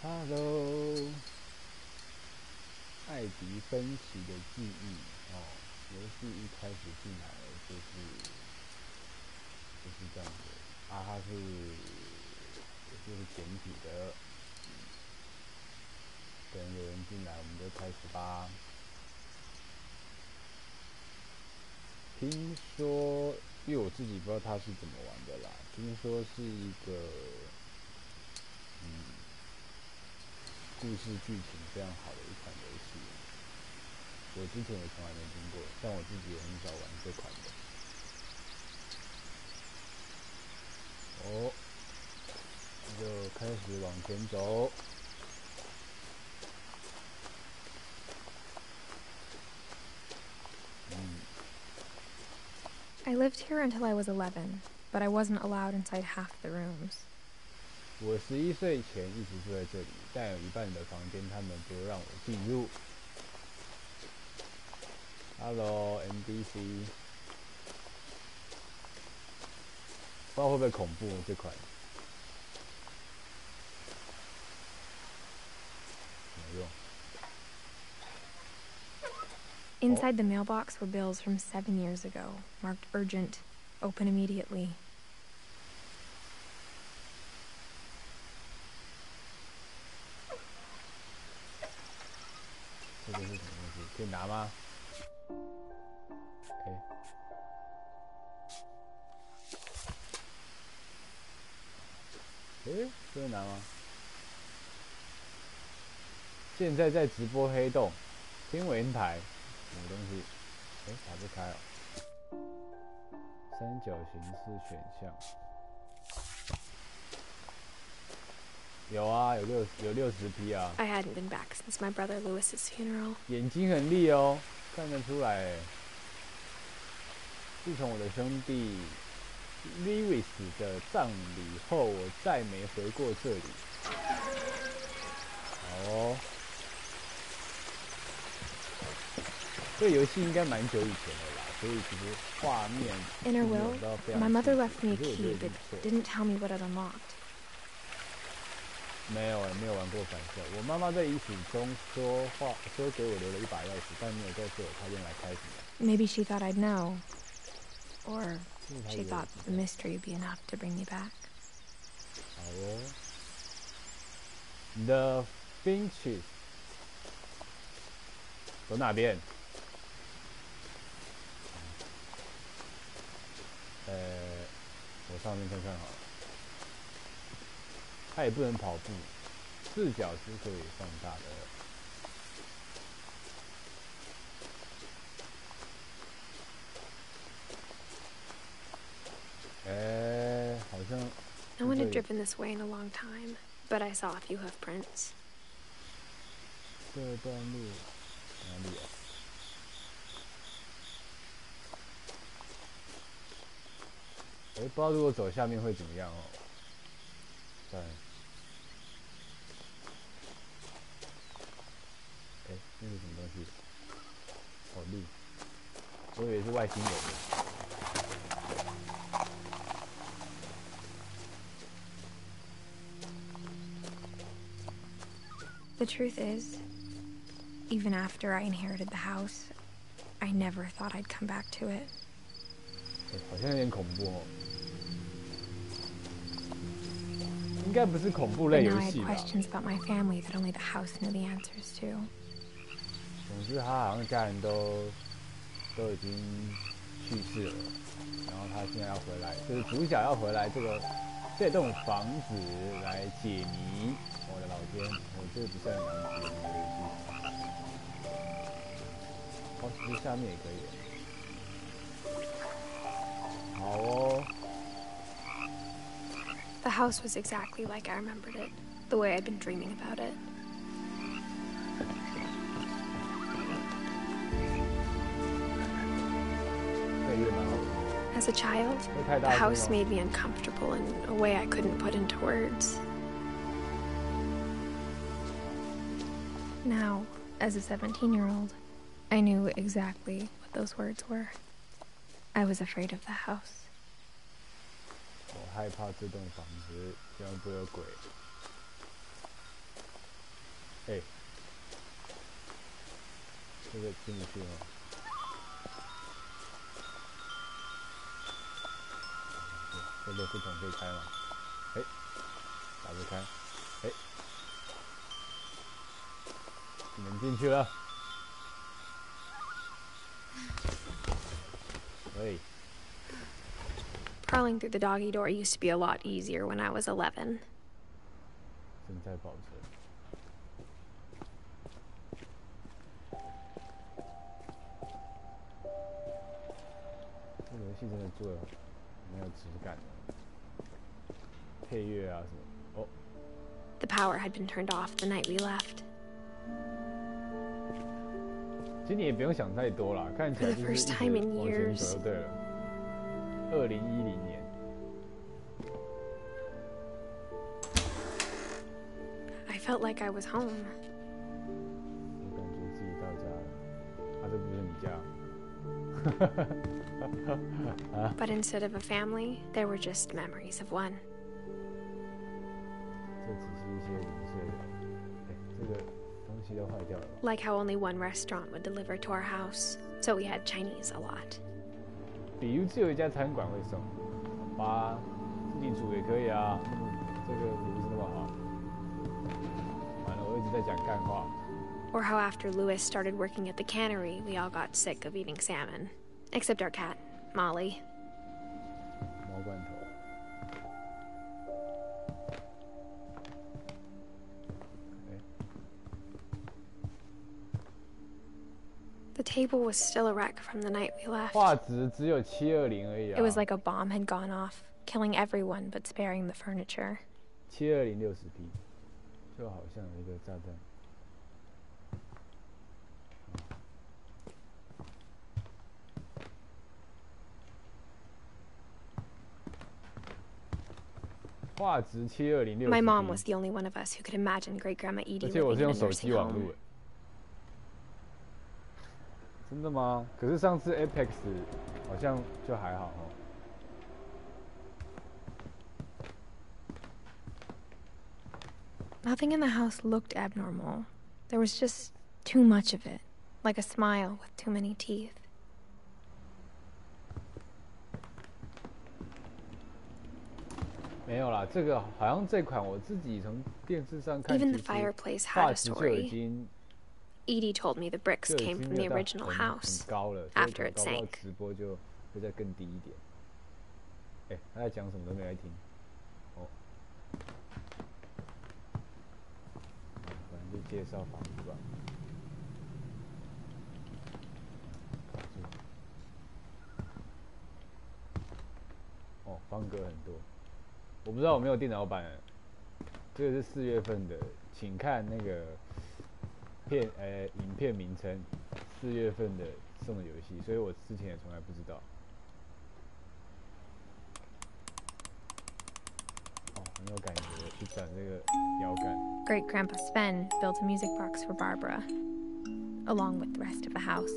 Hello，艾迪芬奇的记忆哦，游戏一开始进来就是这样子啊，它就是简体的，等有人进来我们就开始吧。听说，因为我自己不知道它是怎么玩的啦，听说是一个故事剧情非常好的一款游戏，我之前也从来没听过，但我自己也很少玩这款的。哦，那就开始往前走。I lived here until I was 11, but I wasn't allowed inside half the rooms. 我11岁前一直住在这里，但有一半的房间他们不让我进入。Hello NPC， 不知道会不会恐怖这款。没用。Inside the mailbox were bills from 7 years ago, marked urgent, open immediately. 这个是什么东西？可以拿吗？可以拿吗？现在在直播黑洞，天文台，什么东西？打不开哦。三角形式选项。有啊，有60 P 啊。I hadn't been back since my brother Lewis's funeral. 眼睛很利哦，看得出来。自从我的兄弟 Lewis 的葬礼后，我再没回过这里。好哦。这个游戏应该蛮久以前的啦，所以其实画面 In her will, my mother left me a key but didn't tell me what it unlocked. 没有玩过返校。我妈妈在遗嘱中说给我留了一把钥匙，但没有告诉我她用来开什么。Maybe she thought I'd know. Or she thought the mystery would be enough to bring me back. 好哦。The Finches 走哪边？我上面看看好了。它也不能跑步，视角是可以放大的。好像 No one had driven this way in a long time, but I saw a few hoof prints. 这段路哪里啊？不知道如果走下面会怎么样哦。对。那是什么东西？好绿，我以为是外星人。The truth is, even after I inherited the house, I never thought I'd come back to it. 好像有点恐怖哦。应该不是恐怖类游戏吧？ But now I had questions about my family that only the house knew the answers to. 总之，他好像家人都已经去世了，然后他现在要回来，就是主角要回来这栋房子来解谜。我的老天，我这个不是很难解谜的游戏。哦，其实下面也可以。好哦。The house was exactly like I remembered it, the way I'd been dreaming about it. As a child, the house made me uncomfortable in a way I couldn't put into words. Now, as a 17-year-old, I knew exactly what those words were. I was afraid of the house. 我害怕这栋房子，希望不会有鬼。这个进不去吗？这垃圾桶可以开吗？哎，打不开。哎，你们进去了。喂。 Crawling through the doggy door used to be a lot easier when I was 11. 正在保存。这个游戏真的做得没有质感，配乐啊什么。哦。The power had been turned off the night we left. 其实你也不用想太多啦，看起来就是一直往前走就对了。2010年。 I felt like I was home. 我感觉自己到家了，这不是你家。But instead of a family, there were just memories of one. 这只是一些零碎的，这个东西都坏掉了。Like how only one restaurant would deliver to our house, so we had Chinese a lot. 比如只有一家餐馆会送，吧，自己煮也可以啊，这个也不是那么好。 一直在讲干话。Or how after Louis started working at the cannery, we all got sick of eating salmon. Except our cat, Molly. 毛罐头。The table was still a wreck from the night we left. 画质只有720而已啊。It was like a bomb had gone off, killing everyone but sparing the furniture. 720 60p。 就好像一个炸弹。画质720 60p。 My mom was the only one of us who could imagine Great Grandma Edie 而且我是 living 用 in a 手机 nursing 网 home. 路。真的吗？可是上次 Apex 好像就还好哦。 Nothing in the house looked abnormal. There was just too much of it, like a smile with too many teeth. 没有啦，这个好像这款我自己从电视上看， Even the fireplace 画 had a 质就已 story. 经 Edie told me the bricks 就已 came 经 from 没 the 有到 original 很 house 高了， after it 搞不好 sank. 直播就会再更低一点。哎，他在讲什么都没来听。哦，反正就介绍房子吧。哦，方格很多，我不知道我没有电脑版。这个是4月份的，请看那个影片名称，4月份的送的游戏，所以我之前也从来不知道。哦，很有感觉，去转这个摇杆。Great Grandpa Sven built a music box for Barbara, along with the rest of the house.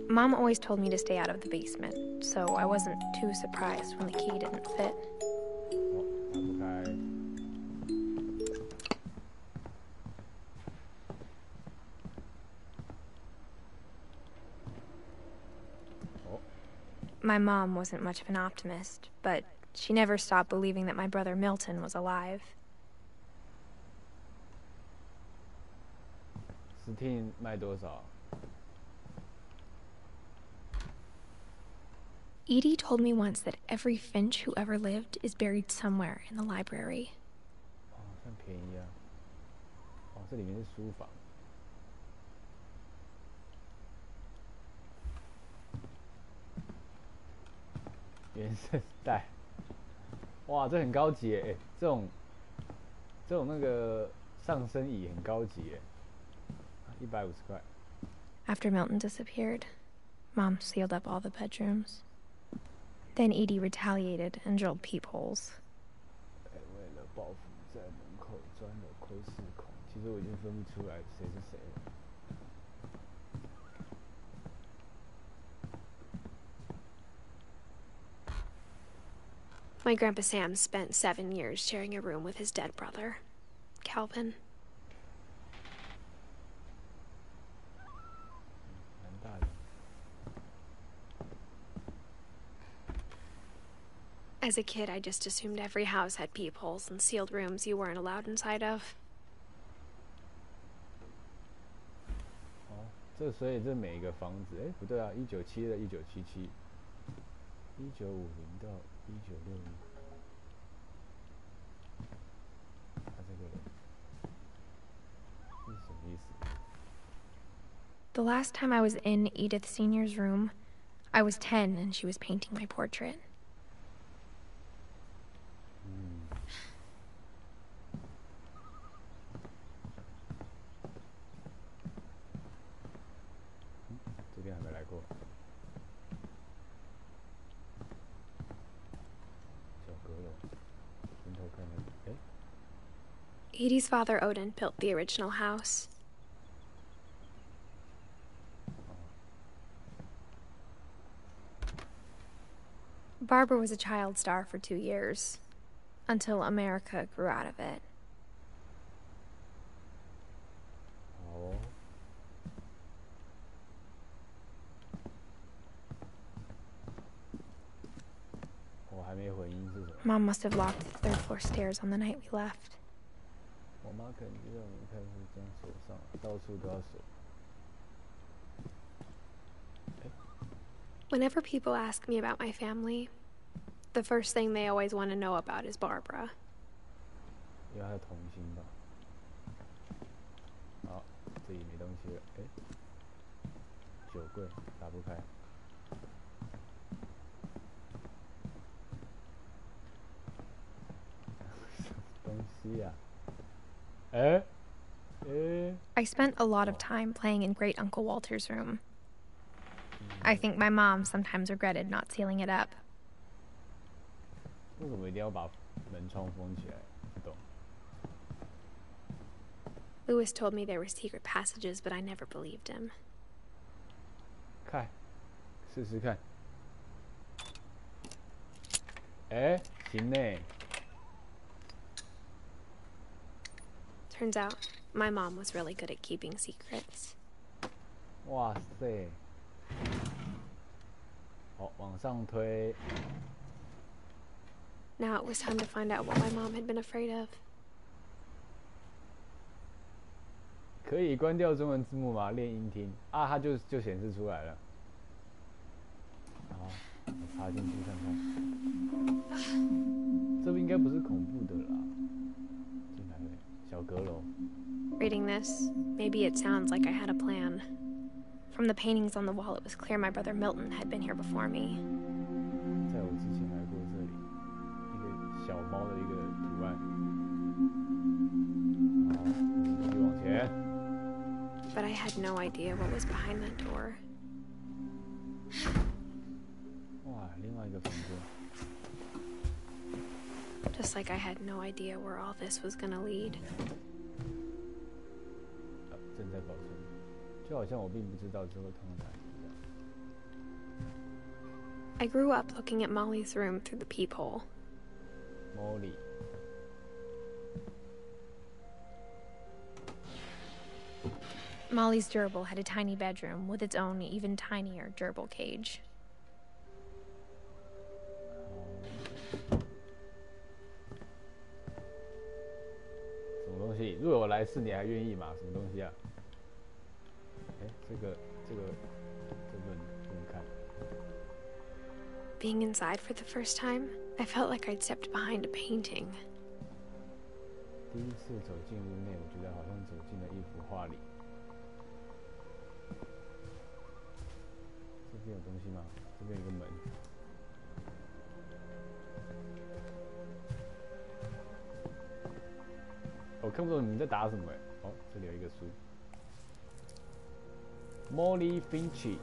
Mom always told me to stay out of the basement, so I wasn't too surprised when the key didn't fit. 哦，打不开。哦。 My mom wasn't much of an optimist, but she never stopped believing that my brother Milton was alive. Steam 卖多少？ Edie told me once that every Finch who ever lived is buried somewhere in the library. 哦，算便宜啊。哦，这里面是书房。原声带。哇，这很高级耶！哎，这种那个上身椅很高级耶，150块。After Milton disappeared, Mom sealed up all the bedrooms. Then Edie retaliated and drilled peepholes. 为了报复，在门口钻了窥视孔。其实我已经分不出来谁是谁了。My Grandpa Sam spent 7 years sharing a room with his dead brother, Calvin. As a kid, I just assumed every house had peepholes and sealed rooms you weren't allowed inside of. 所以这每一个房子，不对啊，1971的1977，1950到1961，它这个是什么意思？ The last time I was in Edith Sr.'s room, I was 10 and she was painting my portrait. 这边还没来过。小阁楼，从头看看，Edie's father Odin built the original house. Barbara was a child star for 2 years, until America grew out of it. 我还没回音是什么？ Mom must have locked the 3rd floor stairs on the night we left. 我妈可能就让我们开始这样锁上，到处都要锁。 Whenever people ask me about my family, the first thing they always want to know about is Barbara. 因为她的童心吧。好，这里没东西了。酒柜打不开。什么东西呀？I spent a lot of time playing in Great Uncle Walter's room. I think my mom sometimes regretted not sealing it up. 为什么一定要把门窗封起来？不懂。 Lewis told me there were secret passages, but I never believed him. 看，试试看。行呢。 Turns out, my mom was really good at keeping secrets. 哇塞！好，往上推。 Now it was time to find out what my mom had been afraid of. 可以关掉中文字幕吗？练音听啊，它就显示出来了。好，我插进去看看。这边应该不是恐怖的啦。进来了，小阁楼。 Reading this, maybe it sounds like I had a plan. From the paintings on the wall, it was clear my brother Milton had been here before me. 在我之前来过这里，一个小猫的一个图案。好，继续往前。 But I had no idea what was behind that door. 哇，另外一个房间。 Just like I had no idea where all this was gonna lead. 正在保存，就好像我并不知道这会通到哪里一样。 I grew up looking at Molly's room through the peephole. Molly. Molly's gerbil had a tiny bedroom with its own even tinier gerbil cage. 什么东西？如果我来世，你还愿意吗？什么东西啊？这个不能看。 Being inside for the first time, I felt like I'd stepped behind a painting. 第一次走进屋内，我觉得好像走进了一幅画里。这边有东西吗？这边有一个门。我看不懂你们在打什么哦，这里有一个书。Molly Finch.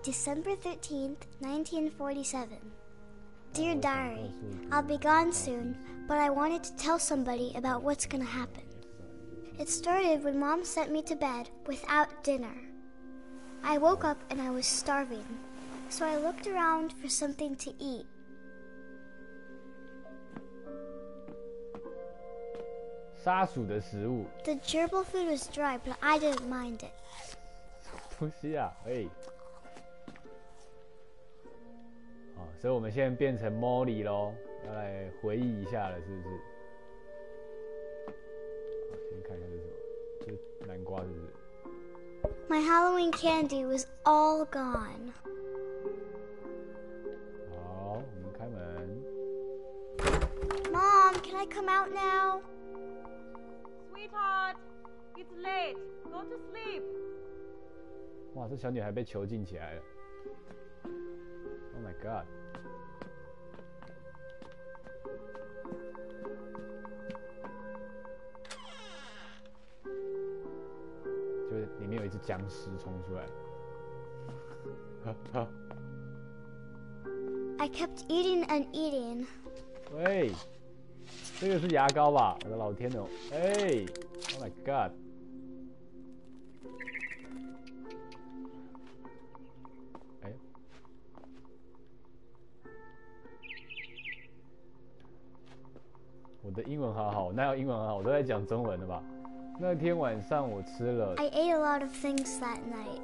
December 13th, 1947. Dear Diary, I'll be gone soon, but I wanted to tell somebody about what's gonna happen. It started when Mom sent me to bed without dinner. I woke up and I was starving, so I looked around for something to eat. 杀鼠的食物。The gerbil food was dry, but I didn't mind it. 东西啊，好，所以我们现在变成 Molly 咯，要来回忆一下了，是不是？好，先看一下这是什么，这是南瓜是不是？ My Halloween candy was all gone. 好，我们开门。Mom, can I come out now? Sweetheart, it's late. Go to sleep. 哇，这小女孩被囚禁起来了。Oh my god！ 就是里面有一只僵尸冲出来。I kept eating and eating. 喂，这个是牙膏吧？我的老天哦！Oh my god！ 我的英文好好，哪有英文很好？我都在讲中文的吧？那天晚上我吃了。I ate a lot of things that night.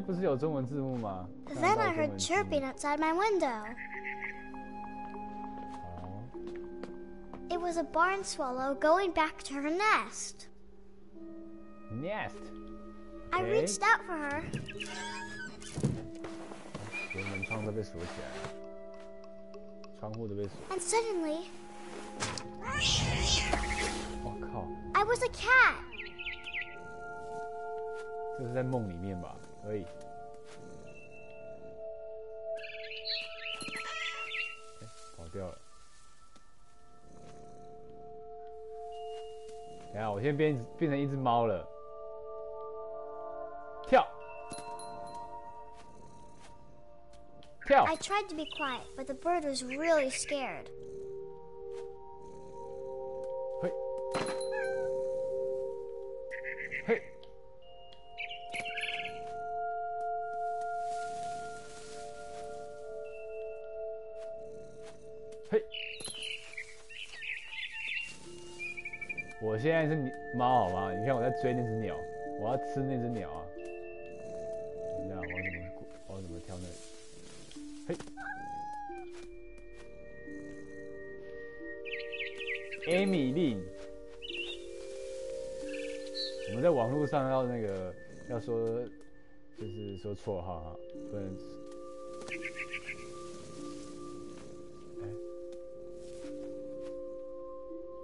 不是有中文字幕吗？ Then I heard chirping outside my window. It was a barn swallow going back to her nest. Nest. I reached out for her. 连门窗都被锁起来了，窗户都被锁。And suddenly, 我靠！ I was a cat. 这是在梦里面吧？跑掉了。等一下，我现在变成一只猫了。跳！ I tried to be quiet, but the bird was really scared. 嘿，嘿，嘿！我现在是猫好吗？你看我在追那只鸟，我要吃那只鸟啊！等一下，我要怎么跳那里？嘿 ，Amy Lin， 我们在网络上要说，就是说绰号哈，不能。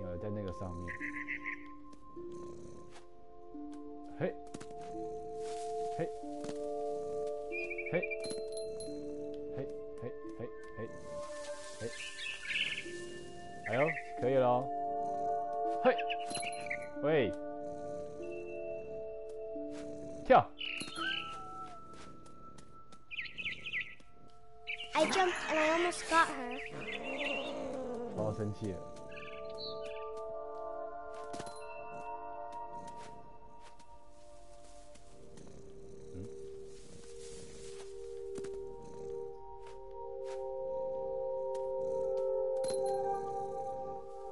鸟在那个上面。嘿，嘿，嘿。嘿，哎呦，可以咯。嘿，喂，跳。I jumped and I almost got her. 我要生气了。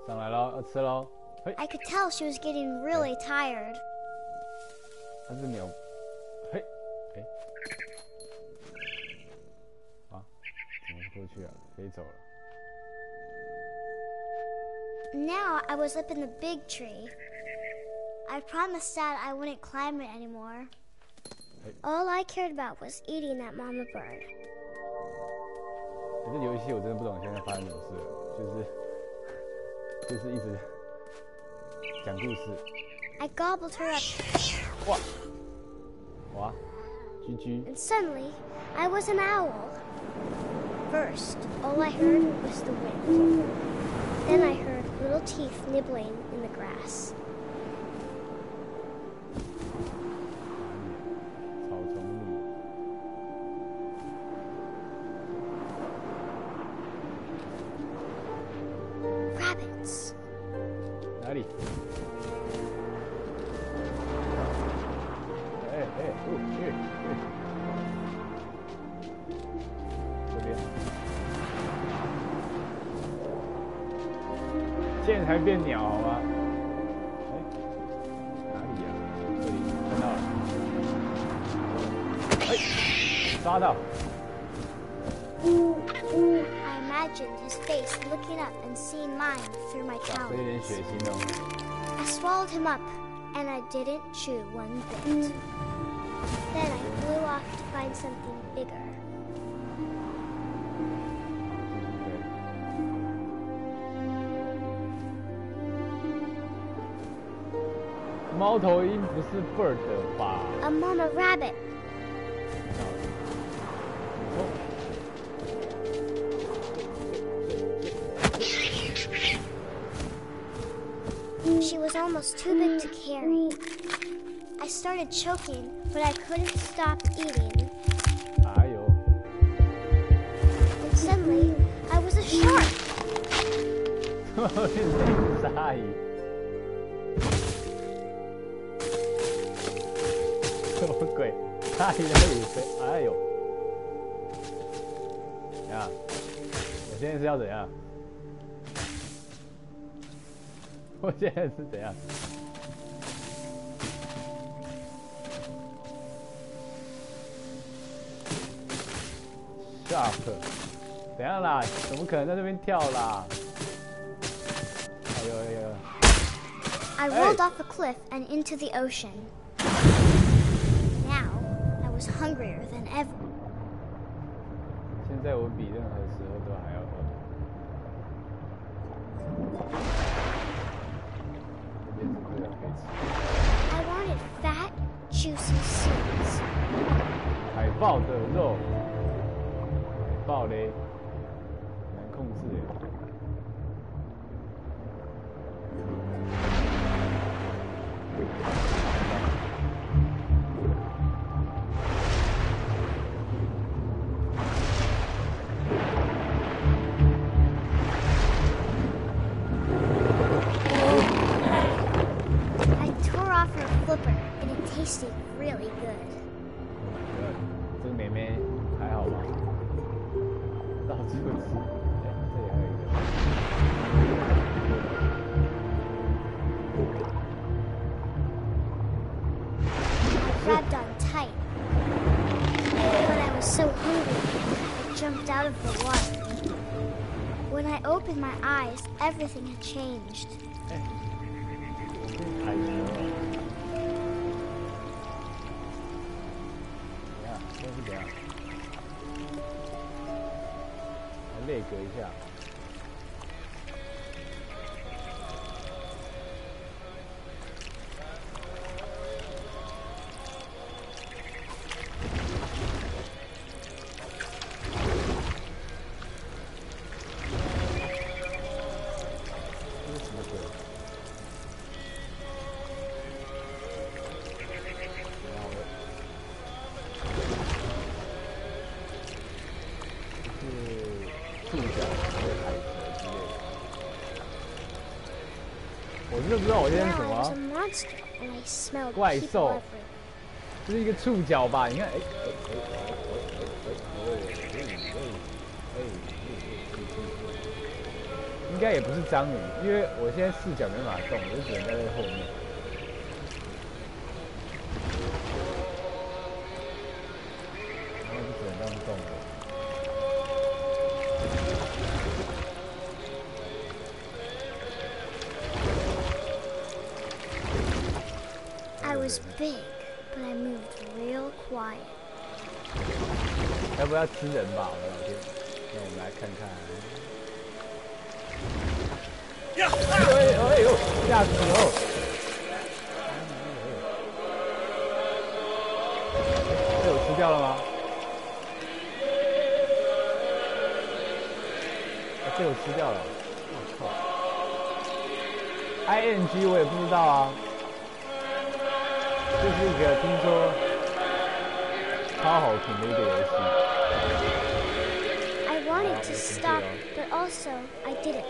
上来咯，要吃咯。嘿， I could tell she was getting really tired. 它是鸟。嘿，啊，怎么过去啊？飞走了。Now I was up in the big tree. I promised Dad I wouldn't climb it anymore. All I cared about was eating that mama bird. 这游戏我真的不懂现在发生什么事了，就是一直讲故事。I gobbled her up. 哇，GG。 And suddenly, I was an owl. First, all I heard was the wind. Then I heard little teeth nibbling in the grass. 草丛里。Rabbits. 哪里？现在才变鸟好吗？哪里呀？这里看到了。抓到。I imagined his face looking up and seeing mine through my 这有点 talons. 血腥哦。I swallowed him up, and I didn't chew one bit. Then I flew off to find something bigger. 猫头鹰不是 bird 吧？ A mama rabbit. She was almost too big to carry. I started choking, but I couldn't stop eating. 哎呦！ And suddenly, I was a shark. 变成鲨鱼。什么鬼？鲨鱼在里飞？哎呦！怎样？我现在是要怎样？我现在是怎样？Shark， 怎样啦？怎么可能在那边跳啦？哎呦哎呦！ I rolled off a cliff and into the ocean. Now, I was hungrier than ever. 现在我比任何时候都还要饿。这边是不是可以吃？ I wanted fat, juicy seeds. 海豹的肉，海豹嘞，难控制耶。I tore off her flipper, and it tasted really good. 这个妹妹还好吧？到处吃，哎，这里还有一个。I grabbed on tight. But I was so hungry, I jumped out of the water. When I opened my eyes, everything had changed. 海蛇。怎样？这是怎样？来内格一下。这是什么鬼？ 触角还有海蛇之类的，我真的不知道我今天是什 Now I was a 么 monster, and I smelled 怪 people 兽， everywhere. 这是一个触角吧？你看，应该也不是章鱼，因为我现在视角没办法动，我就只能在这后面。然后就只能这样动了。 I was big, but I moved real quiet. 要不要吃人吧，我的老天！那我们来看看。哎呦，吓死哦！被我吃掉了吗？被我吃掉了！我靠 ！ING 我也不知道啊。 这是一个听说超好评的一个游戏。I wanted to stop, but also I didn't.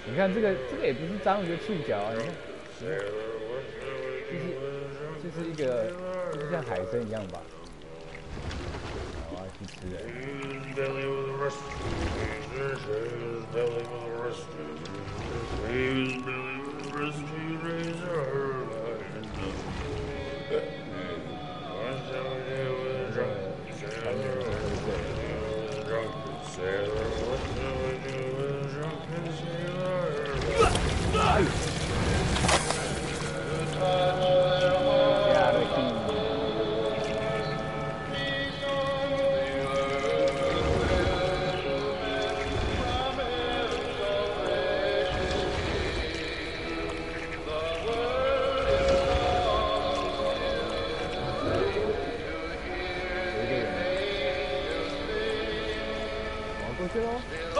你看这个也不是章鱼的触角啊，你看，就是一个，就是像海参一样吧。哦，要去吃了。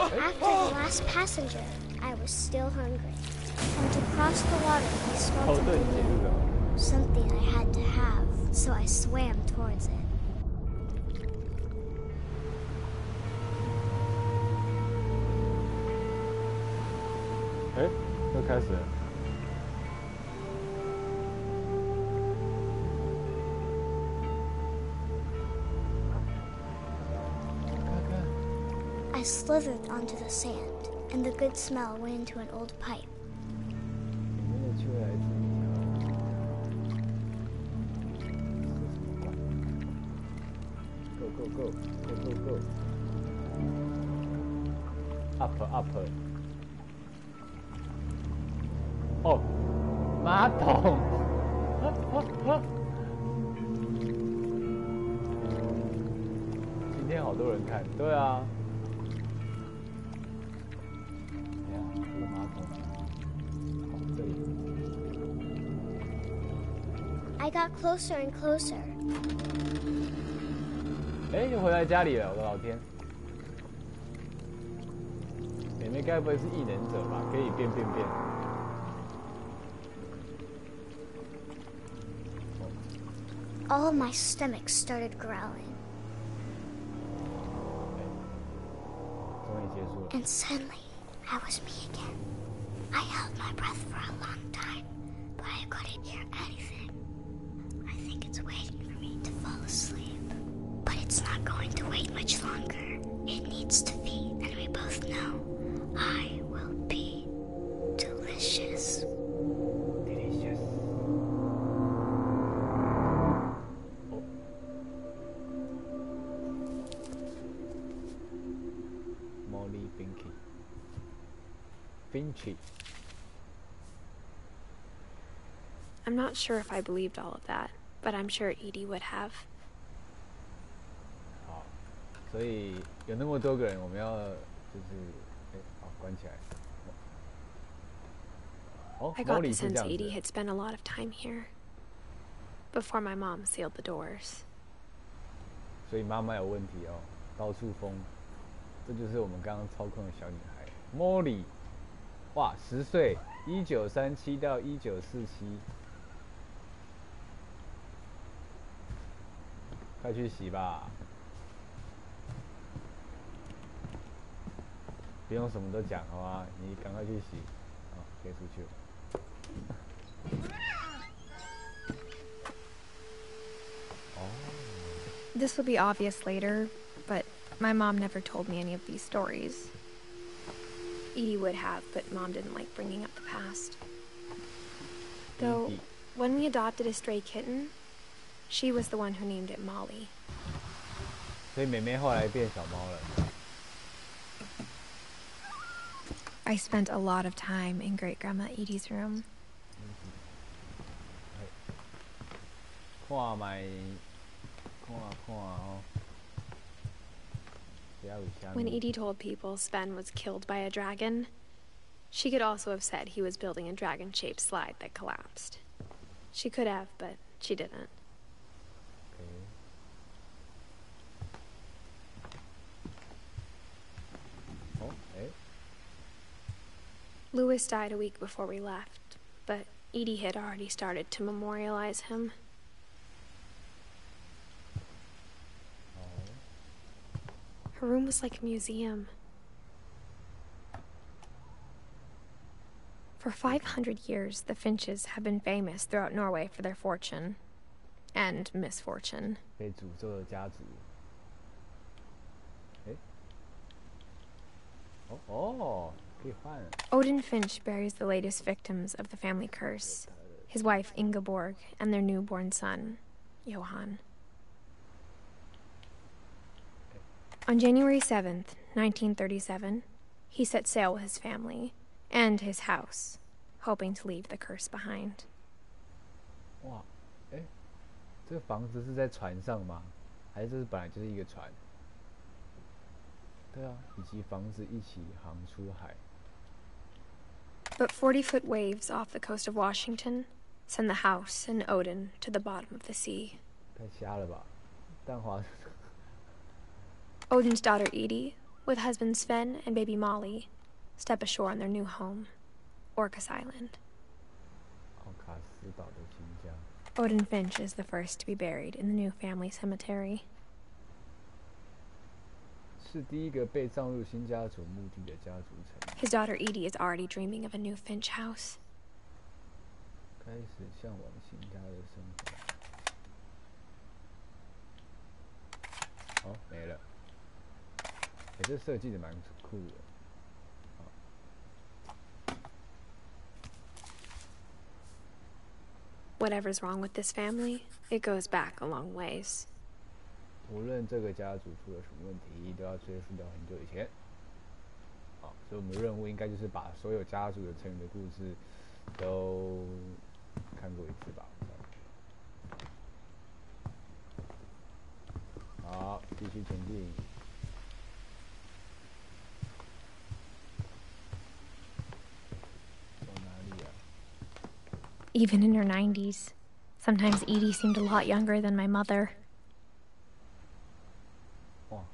After the last passenger, I was still hungry. And to cross the water, I smelled something I had to have, so I swam towards it. Eh, 又开始了。I slithered onto the sand, and the good smell went into an old pipe. Go. Up. 哦，马桶。今天好多人看，对啊。I got closer and closer. 哎，又回来家里了，我的老天！妹妹该不会是异能者吧？可以变。All my stomach started growling. 终于结束了。 And suddenly, I was me again. I held my breath for a long time, but I couldn't hear anything. I think it's waiting for me to fall asleep. But it's not going to wait much longer. It needs to feed, and we both know I will be delicious. Delicious. Molly Finchy. I'm not sure if I believed all of that, but I'm sure Edie would have. 好，所以有那么多个人，我们要就是，哎，好，关起来。哦 I got ，Molly the 是 sense 这样 Edie 子。 had spent a lot of time here before my mom sealed the doors. 所以妈妈有问题哦，到处疯。这就是我们刚刚操控的小女孩 Molly。哇，10岁，1937到1947。快去洗吧，不用什么都讲，好吗？你赶快去洗，好，可以出去了。This will be obvious later, but my mom never told me any of these stories. Edie would have, but Mom didn't like bringing up the past. Though, when we adopted a stray kitten, she was the one who named it Molly. 所以妹妹后来变小猫了。 I spent a lot of time in Great-Grandma Edie's room. 看哦。 When Edie told people Sven was killed by a dragon, she could also have said he was building a dragon-shaped slide that collapsed. She could have, but she didn't. Louis died a week before we left, but Edie had already started to memorialize him. Her room was like a museum. For 500 years, the Finches have been famous throughout Norway for their fortune and misfortune. 被诅咒的家族。可以换。Odin Finch buries the latest victims of the family curse, his wife Ingeborg and their newborn son, Johann. On January 7th, 1937, he set sail with his family and his house, hoping to leave the curse behind. 哇，这个房子是在船上吗？还是这本来就是一个船？对啊，以及房子一起航出海。But 40-foot waves off the coast of Washington send the house and Odin to the bottom of the sea. 太瞎了吧！蛋华。Odin's daughter Edie, with husband Sven and baby Molly, step ashore on their new home, Orcas Island. 奥卡斯岛的新家。Odin Finch is the first to be buried in the new family cemetery. 是第一个被葬入新家族墓地的家族成员。His daughter Edie is already dreaming of a new Finch house. 开始向往新家的生活。没了。这设计的蛮酷的。Whatever's wrong with this family, it goes back a long ways. 无论这个家族出了什么问题，都要追溯到很久以前。所以我们的任务应该就是把所有家族的成员的故事都看过一次吧。好，继续前进。到哪里啊？ Even in her 90s, sometimes Edie seemed a lot younger than my mother. 哇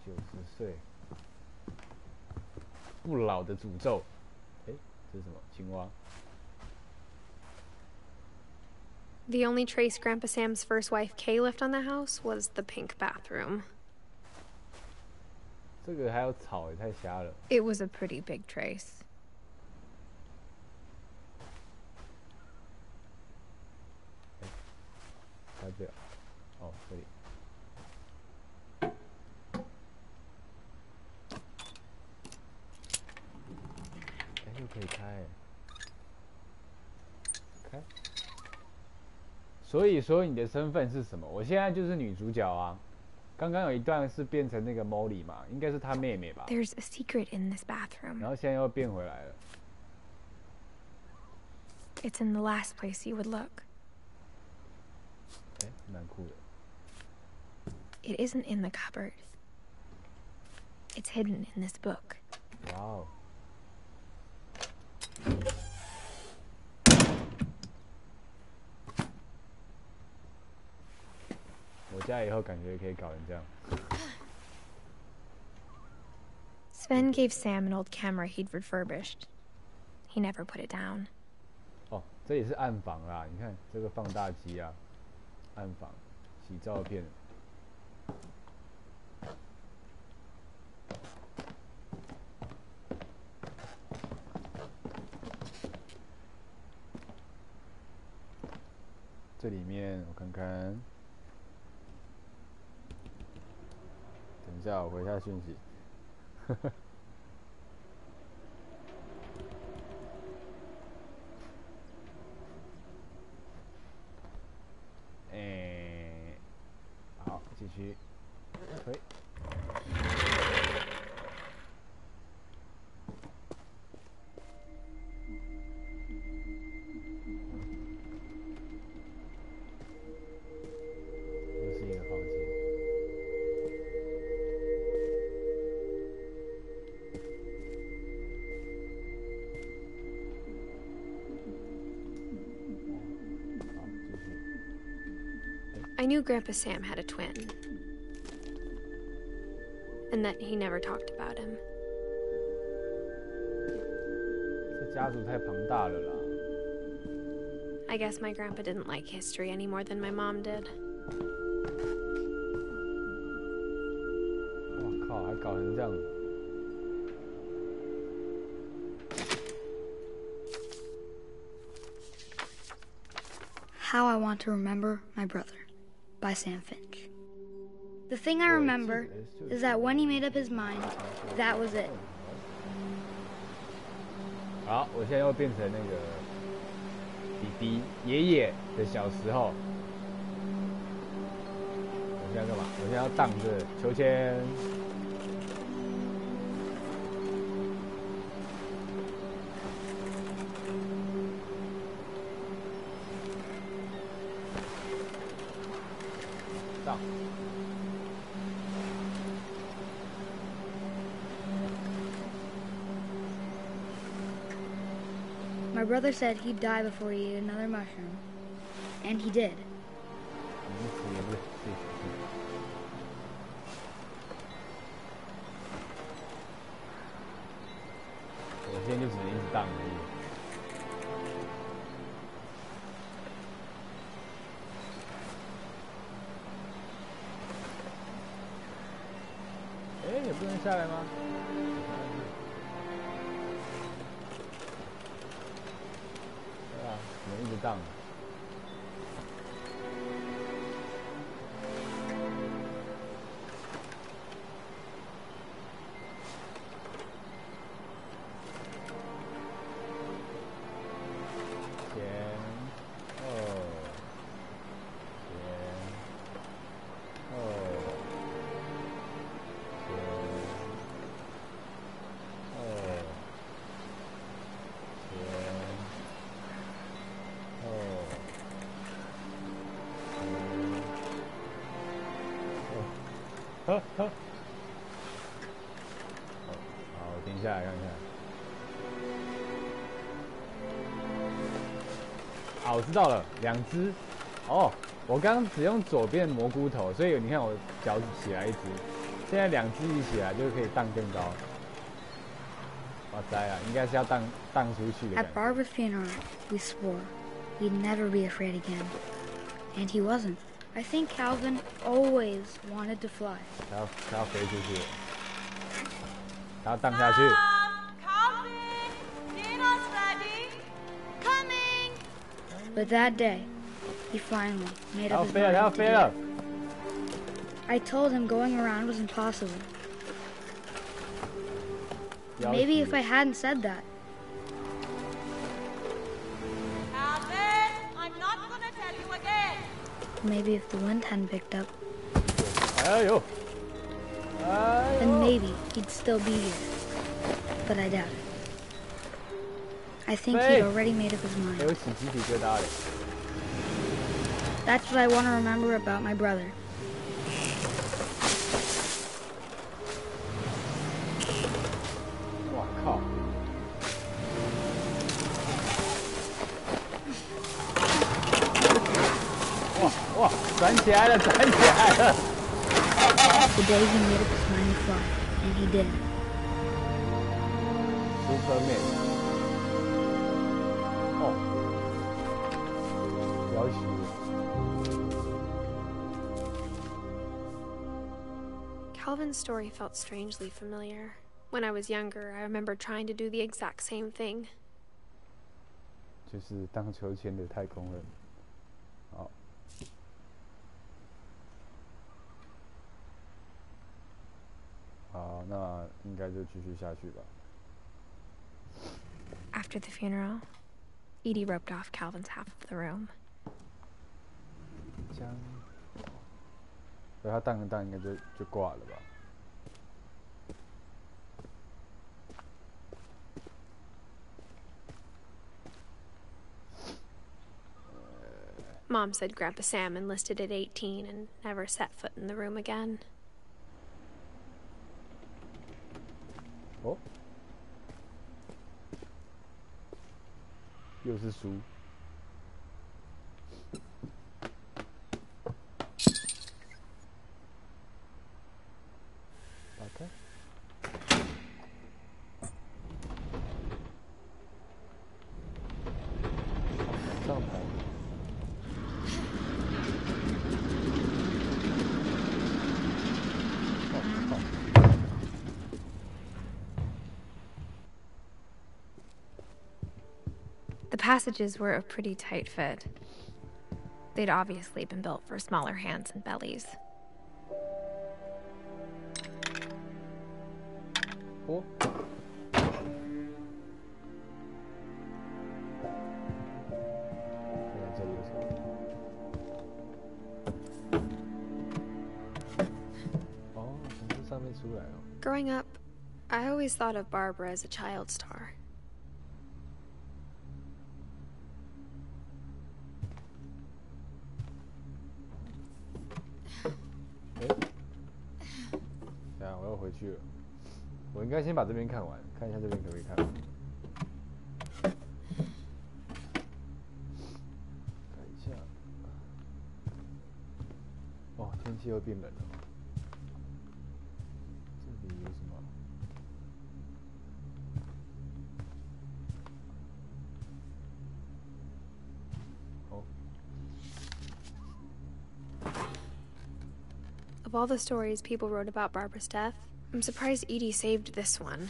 ，90岁，不老的诅咒。这是什么？青蛙。 The only trace Grandpa Sam's first wife Kay left on the house was the pink bathroom. 这个还有草，也太瞎了。 It was a pretty big trace. 它这，这里。又可以开。开。所以说你的身份是什么？我现在就是女主角啊。刚刚有一段是变成那个 Molly 嘛，应该是她妹妹吧。 There's a secret in this bathroom. 然后现在又变回来了。It's in the last place you would look. 蛮酷的。 It isn't in the cupboard. It's hidden in this book. 哇哦！我家以后感觉可以搞成这样。 Sven gave Sam an old camera he'd refurbished. He never put it down. 这也是暗房啦，你看这个放大机啊，暗房洗照片。这里面我看看，等一下我回一下讯息。好，继续推。又是一个房间。好，继续。 I knew Grandpa Sam had a twin, and that he never talked about him. 这家族太庞大了啦。 I guess my grandpa didn't like history any more than my mom did. 哇靠，还搞成这样。 How I Want to Remember My Brother by Sam Finch. The thing I remember is that when he made up his mind, that was it. 好，我现在又变成那个弟弟爷爷的小时候。我现在干嘛？我现在要荡着秋千。荡。My brother said he'd die before he ate another mushroom. And he did. 我现在就只能一直荡而已。也不能下来吗？对啊，只能一直荡。好，停下来看看。啊，我知道了，2只。哦，我刚刚只用左边蘑菇头，所以你看我脚起来一只，现在2只一起来就可以荡更高。哇塞啊，应该是要荡出去的感觉。At Barbara's funeral, we swore we'd never be afraid again, and he wasn't. I think Calvin always wanted to fly. 他要飞出去，他要荡下去。Calvin, dinner's ready. Coming. But that day, he finally made up his 他要 mind. 飞了。I told him going around was impossible. Maybe if I hadn't said that. Calvin, I'm not gonna tell you again. Maybe if the wind hadn't picked up, 哎呦！ then maybe he'd still be here. But I doubt it. I think he'd already made up his 有 mind. 起鸡皮疙瘩嘞。 That's what I want to remember about my brother. 哇靠！哇，转起来了，转起来了！ The day he made up his mind to fly, and he did. Superman。哦，要死！ Calvin's story felt strangely familiar. When I was younger, I remember trying to do the exact same thing. 就是荡秋千的太空人。好。 好，那应该就继续下去吧。 After the funeral, Edie roped off Calvin's half of the room. 这样，所以他荡应该就挂了吧。 Mom said Grandpa Sam enlisted at 18 and never set foot in the room again. 哦，又是书。打开。上台。 The passages were a pretty tight fit. They'd obviously been built for smaller hands and bellies. 哦。看看这里有什么？哦，从这上面出来哦。Growing up, I always thought of Barbara as a child star. Hey. 等下我要回去了，我应该先把这边看完，看一下这边可不可以看完。看一下，哦，天气又变冷了。这里有什么？哦。 Of all the stories people wrote about Barbara's death, I'm surprised Edie saved this one.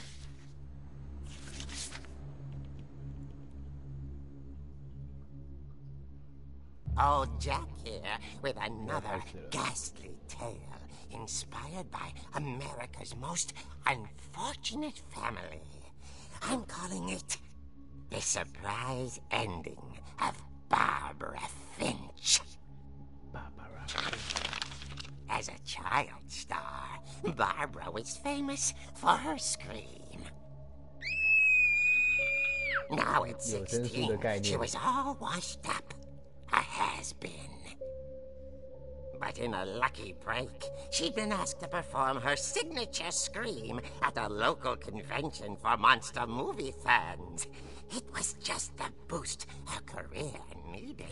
Old Jack here with another ghastly tale inspired by America's most unfortunate family. I'm calling it The Surprise Ending of Barbara Finch. Barbara Finch. As a child star, Barbara was famous for her scream. Now at 16, she was all washed up. A has-been. But in a lucky break, she'd been asked to perform her signature scream at a local convention for monster movie fans. It was just the boost her career needed.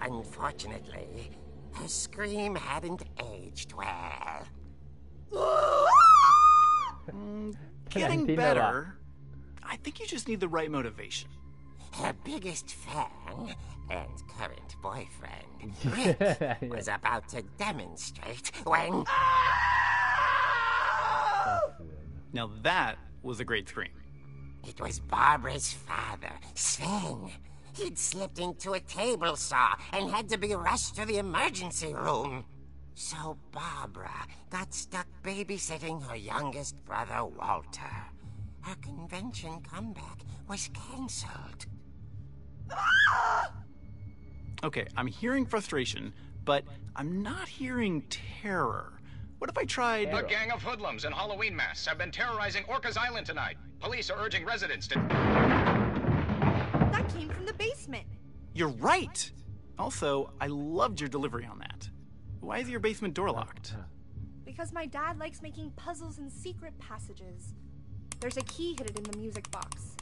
Unfortunately, her scream hadn't aged well. Getting better. I think you just need the right motivation. Her biggest fan and current boyfriend, Rick, was about to demonstrate when... Now that was a great scream. It was Barbara's father, Sven. He'd slipped into a table saw and had to be rushed to the emergency room. So Barbara got stuck babysitting her youngest brother, Walter. Her convention comeback was cancelled. Okay, I'm hearing frustration, but I'm not hearing terror. What if I tried... A gang of hoodlums in Halloween masks have been terrorizing Orcas Island tonight. Police are urging residents to... That came from the basement. You're right! Also, I loved your delivery on that. Why is your basement door locked? Because my dad likes making puzzles and secret passages. There's a key hidden in the music box.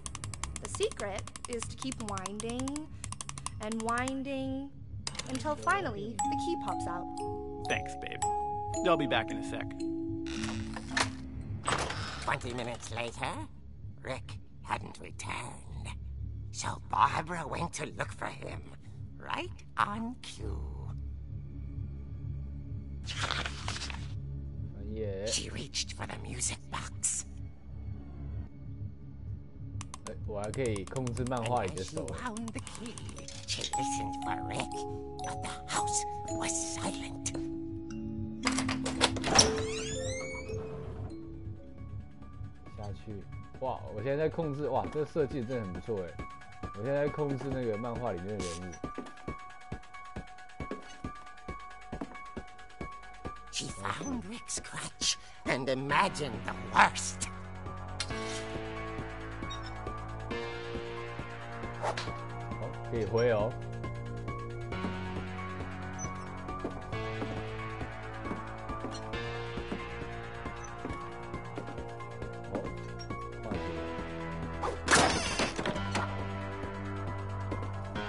The secret is to keep winding and winding until finally the key pops out. Thanks, babe. I'll be back in a sec. 20 minutes later, Rick hadn't returned. So Barbara went to look for him, right on cue. Yeah. She reached for the music box. 我还可以控制漫画里的手。 As she wound the key, she listened for Rick, but the house was silent. 下去，哇！我现在在控制，哇，这个设计真的很不错哎。我现在在控制那个漫画里面的人物。 She found Rick's crutch and imagined the worst. 好，可以挥哦。哦，换一个。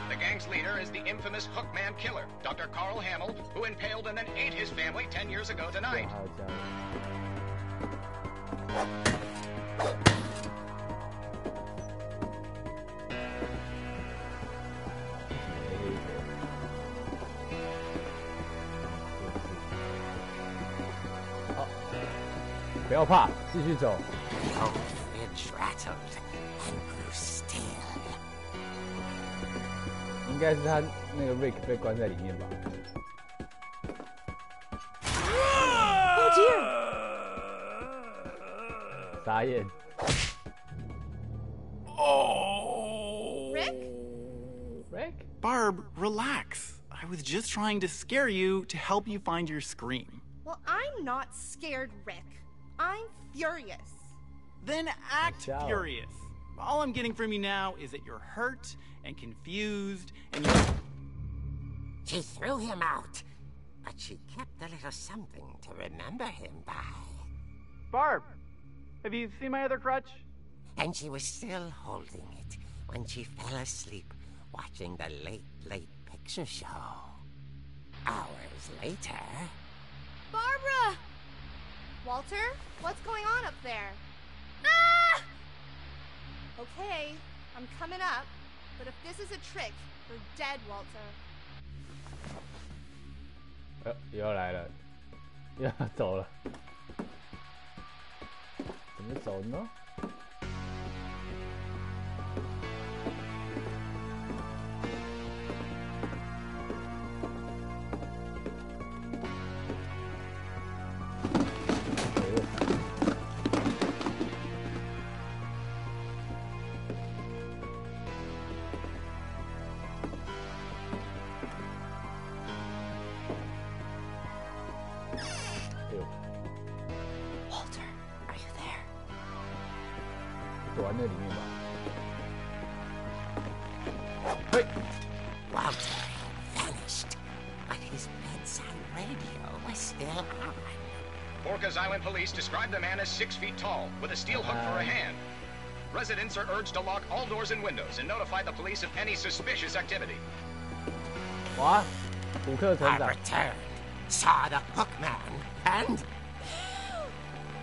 The gang's leader is the infamous Hookman killer, Dr. Carl Hamill, who impaled and then ate his family 10 years ago tonight. 还有加入。 不要怕，继续走。 The old fridge rattled and grew still. 应该是他那个 Rick 被关在里面吧。 Oh dear! 傻眼。Oh. Rick? Barb, relax. I was just trying to scare you to help you find your scream. Well, I'm not scared, Rick. I'm furious. Then act furious. All I'm getting from you now is that you're hurt and confused and you're... She threw him out, but she kept a little something to remember him by. Barb, have you seen my other crutch? And she was still holding it when she fell asleep watching the late picture show. Hours later... Barbara! Walter, what's going on up there? Ah! Okay, I'm coming up, but if this is a trick, you're dead, Walter. 又要来了，又要走了，怎么走呢？躲在那里面吧。嘿 Walter had vanished, but his bedside radio was still on. Orcas Island police described the man as 6 feet tall, with a steel hook for a hand. Residents are urged to lock all doors and windows and notify the police of any suspicious activity. 哇，虎克成 I 长。 returned, saw the hook man, and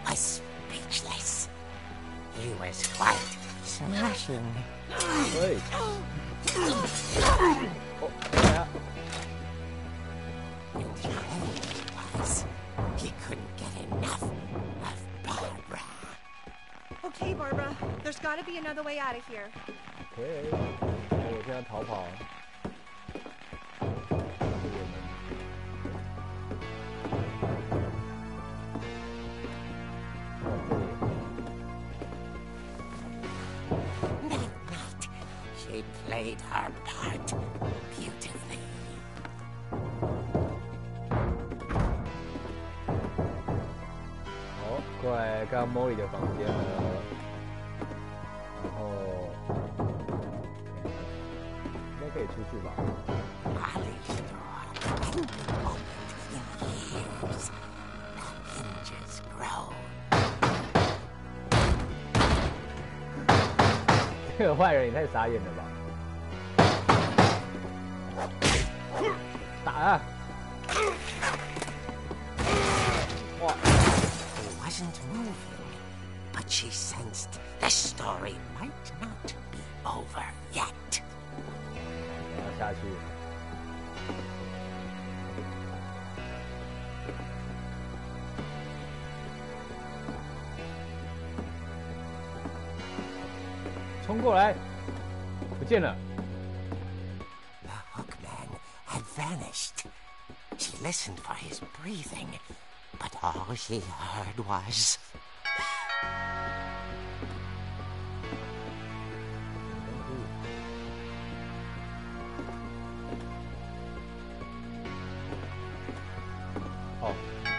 was speechless. He was quite smashing. 对。哦，来啊！ And he was. He couldn't get enough of Barbara. Okay, Barbara, there's gotta be another way out of here. OK，我现在逃跑。She played her part beautifully. 好，过来刚刚莫莉的房间了，然后应该可以出去吧？ Holly's door hadn't been opened in years. The hinges grow. 这个坏人也太傻眼了吧！打啊！哇！ He wasn't moving, but she sensed the story might not be over yet. 然后下去。冲过来！不见了。 The hookman had vanished. She listened for his breathing, but all she heard was...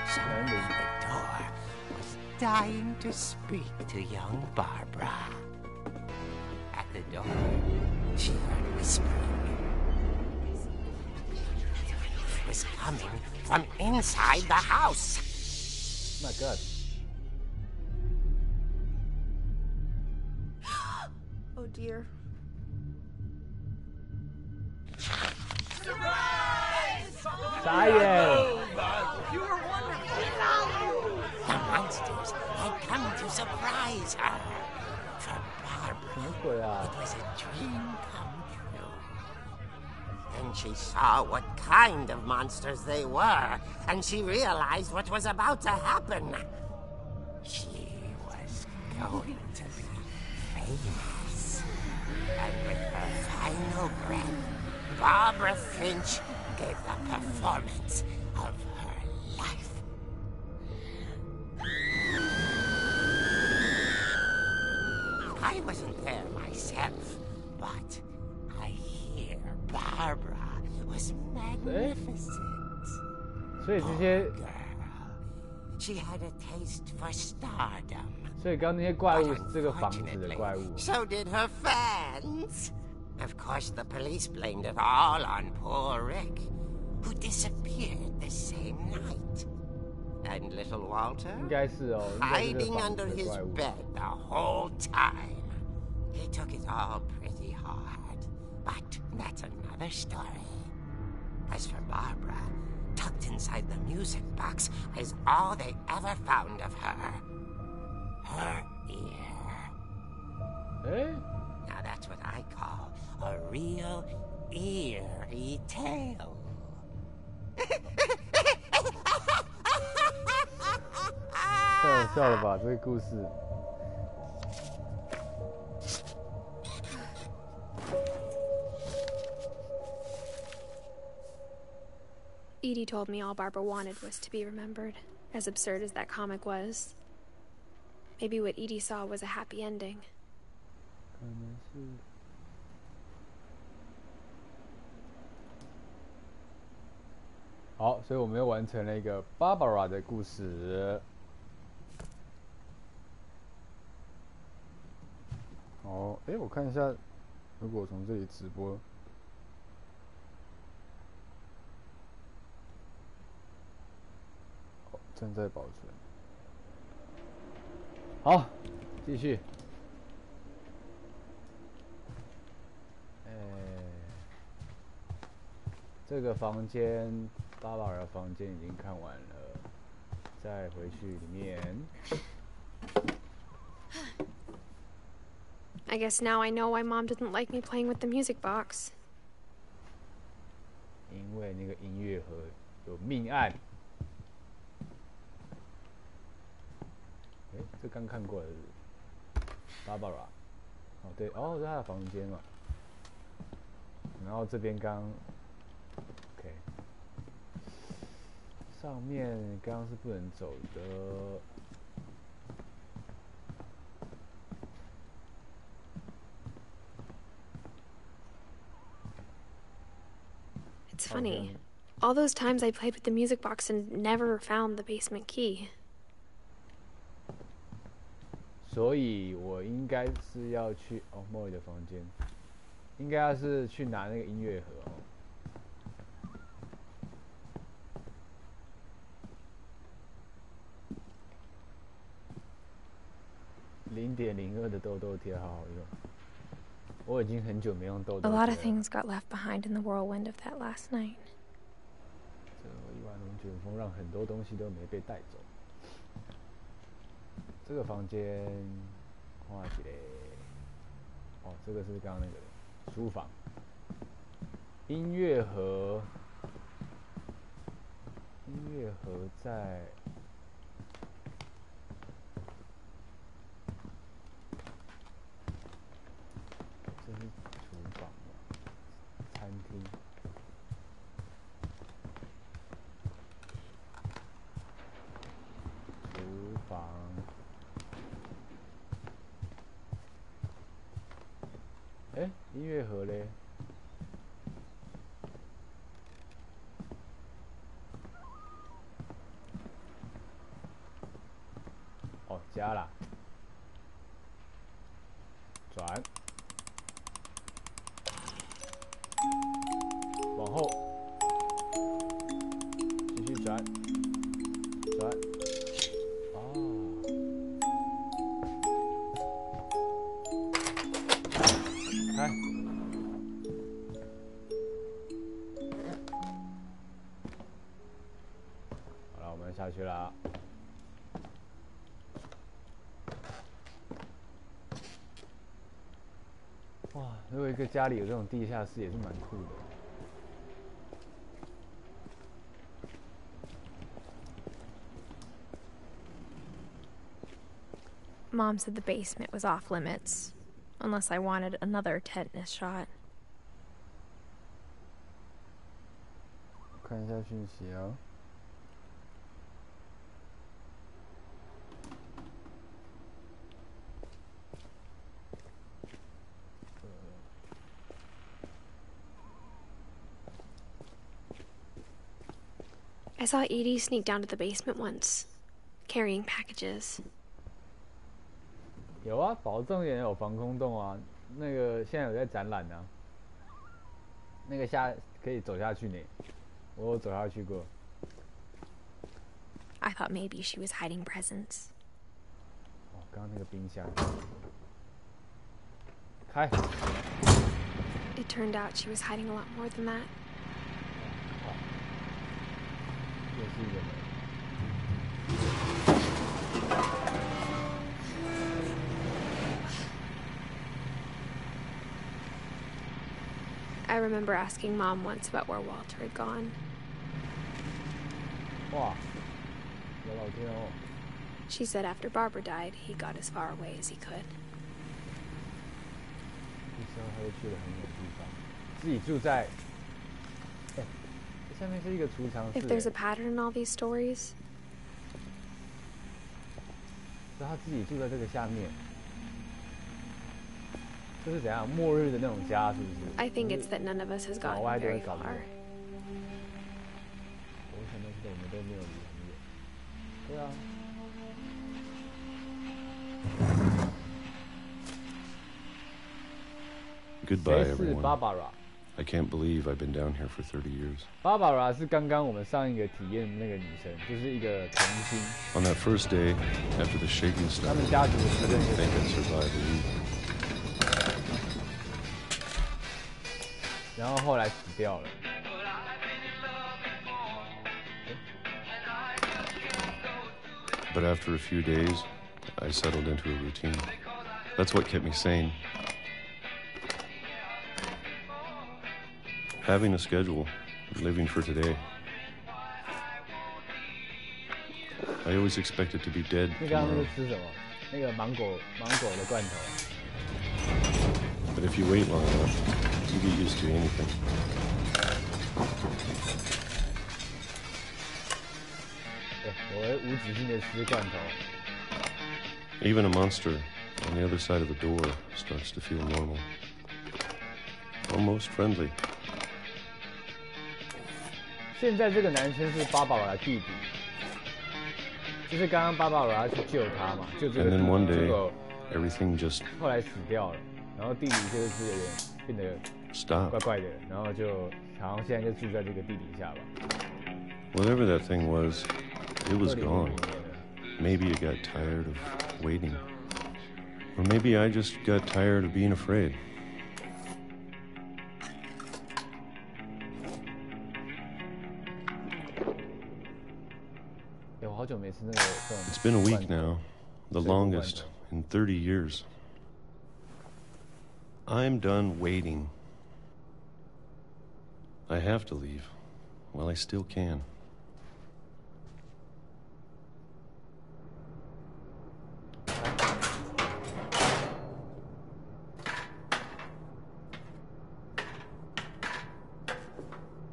Someone at the door was dying to speak to young Barbara. At the door, she heard whispering. It was coming from inside the house. My God. Oh dear.傻眼！ The monsters had come to surprise her. For Barbara, 什么鬼啊？ it was a dream come true. Then she saw what kind of monsters they were, and she realized what was about to happen. She was going to be famous. And with her final breath, Barbara Finch gave the performance of her life. I wasn't there myself, but I hear Barbara was magnificent. 所以这些 girl, she had a taste for stardom. 所以刚刚那些怪物是这个房子的怪物。So did her fans. Of course, the police blamed it all on poor Rick, who disappeared the same night. And little Walter, 应该是哦， hiding under his bed the whole time. He took it all pretty hard, but that's another story. As for Barbara, tucked inside the music box is all they ever found of her. Her ear. Eh? Now that's what I call a real eerie tale. 太好笑了吧，这个故事。Edie told me all Barbara wanted was to be remembered, as absurd as that comic was. Maybe what Edie saw was a happy ending. 可能是。好，所以我们又完成了一个 Barbara 的故事。哦，哎，我看一下，如果从这里直播，哦，正在保存。好，继续。这个房间，巴宝的房间已经看完了，再回去里面。I guess now I know why Mom didn't like me playing with the music box. 因为那个音乐盒有命案。哎，这刚看过的是 Barbara。哦，对，哦，是他的房间嘛。然后这边刚 ，OK， 上面刚刚是不能走的。It's funny. All those times I played with the music box and never found the basement key. 所以我应该是要去莫莉的房间，应该要是去拿那个音乐盒哦。0.02的痘痘贴好好用，我已经很久没用痘痘贴了。A lot of things got left behind in the whirlwind of that last night. 这一碗龙卷风让很多东西都没被带走。这个房间画起来，哦，这个是刚刚那个书房，音乐盒，音乐盒在。这是厨房嘛，餐厅。厨房。哎，音乐盒嘞？哦，加啦。转。往后，继续转，转，开，好了，我们下去了。哇，如果一个家里有这种地下室，也是蛮酷的。Mom said the basement was off limits, unless I wanted another tetanus shot. 看一下讯息啊。saw Edie sneak down to the basement once, carrying packages. 有啊，保证也有防空洞啊，那个现在有在展览啊。那个可以走下去呢，我有走下去过。I thought maybe she was hiding presents. 哦，刚刚那个冰箱。开。It turned out she was hiding a lot more than that. 又是一个门。I remember asking Mom once about where Walter had gone. 哇，我老天哦！ She said after Barbara died, he got as far away as he could. 那时候他就去了很远的地方，自己住在，哎，这下面是一个储藏室。 If there's a pattern in all these stories. 所以他自己住在这个下面。 就是怎样末日的那种家，是不是 I think it's that none of us has gotten very far. 我想到现在我们都没有离很远。对啊。Goodbye, 谁是 everyone. Barbara? I can't believe I've been down here for 30 years. Barbara 是刚刚我们上一个体验那个女生，就是一个童星。On that first day, after the shaking 他 started, 们家族 I 的 didn't think I'd survive a week. 然后后来死掉了。But after a few days, I settled into a routine. That's what kept me sane. Having a schedule, living for today. I always expected to be dead 那刚刚 tomorrow. 是吃什么？那个芒果的罐头。 But if you wait long enough, you get used to anything. Even a monster on the other side of the door starts to feel normal. Almost friendly. 现在这个男生是巴宝拉的弟弟，就是刚刚巴宝拉去救他嘛，救这个 And then one day, 结果 everything just 后来死掉了，然后弟弟就是有点变得 stopped. 怪怪的，然后就好像现在就住在这个地底下吧。 Whatever that thing was, it was gone. Maybe it got tired of waiting. Or maybe I just got tired of being afraid. It's been a week now, the longest in 30 years. I'm done waiting. I have to leave while I still can.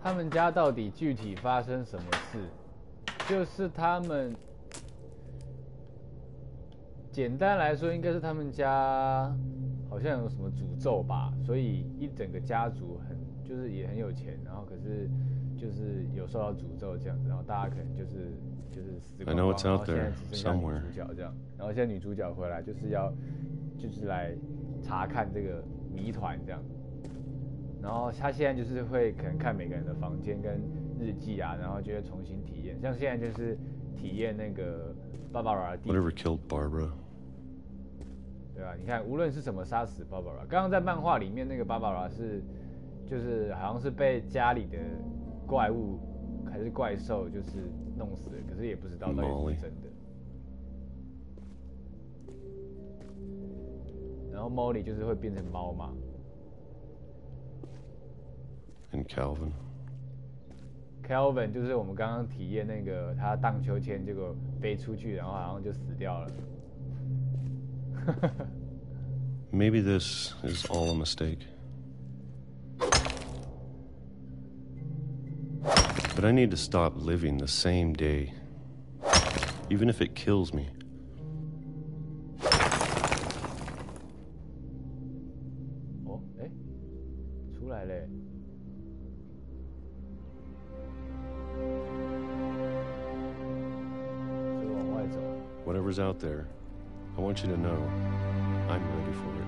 他们家到底具体发生什么事？就是他们，简单来说，应该是他们家好像有什么诅咒吧，所以一整个家族就是也很有钱，然后可是就是有受到诅咒这样子，然后大家可能就是死光光，然后现在只剩下女主角这样，然后现在女主角回来就是来查看这个谜团这样。 然后他现在就是会可能看每个人的房间跟日记啊，然后就会重新体验。像现在就是体验那个Barbara的弟弟。 Whatever killed Barbara. 对啊，你看，无论是什么杀死Barbara，刚刚在漫画里面那个Barbara就是好像是被家里的怪物还是怪兽就是弄死的，可是也不知道到底是不是真的。然后 Molly 就是会变成猫嘛。 And Calvin 就是我们刚刚体验那个他荡秋千，结果飞出去，然后好像就死掉了。Maybe this is all a mistake. But I need to stop living the same day, even if it kills me. 哦，哎，出来嘞！ Whatever's out there, I want you to know I'm ready for it.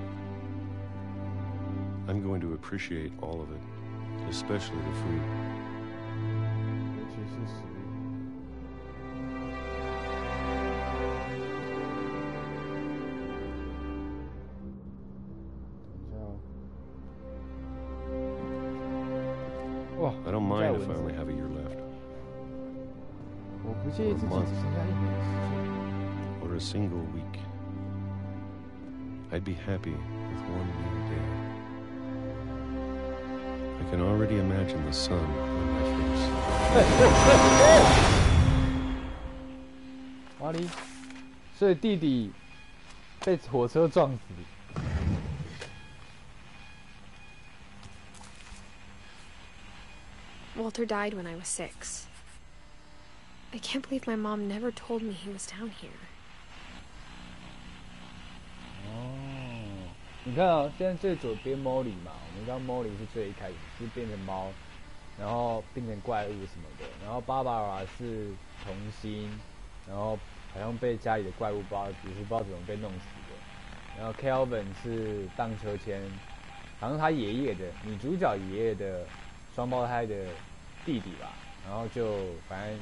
I'm going to appreciate all of it, especially the food. 尤其是食物。哇 I don't mind if I only have a year left. 我不介意自己只剩下1年的时间。Or a single week. I'd be happy with one new day. I can already imagine the sun on my face. 哇哩，所以弟弟被火车撞死。Walter died when I was 6. I can't believe my mom never told me he was down here. 哦，你看啊，现在最左边 Molly 嘛，我们知道 Molly 是最一开始是变成猫，然后变成怪物什么的，然后 Barbara 是童星，然后好像被家里的怪物不知道怎么被弄死的，然后 Kelvin 是荡秋千，好像他爷爷的女主角爷爷的双胞胎的弟弟吧，然后就反正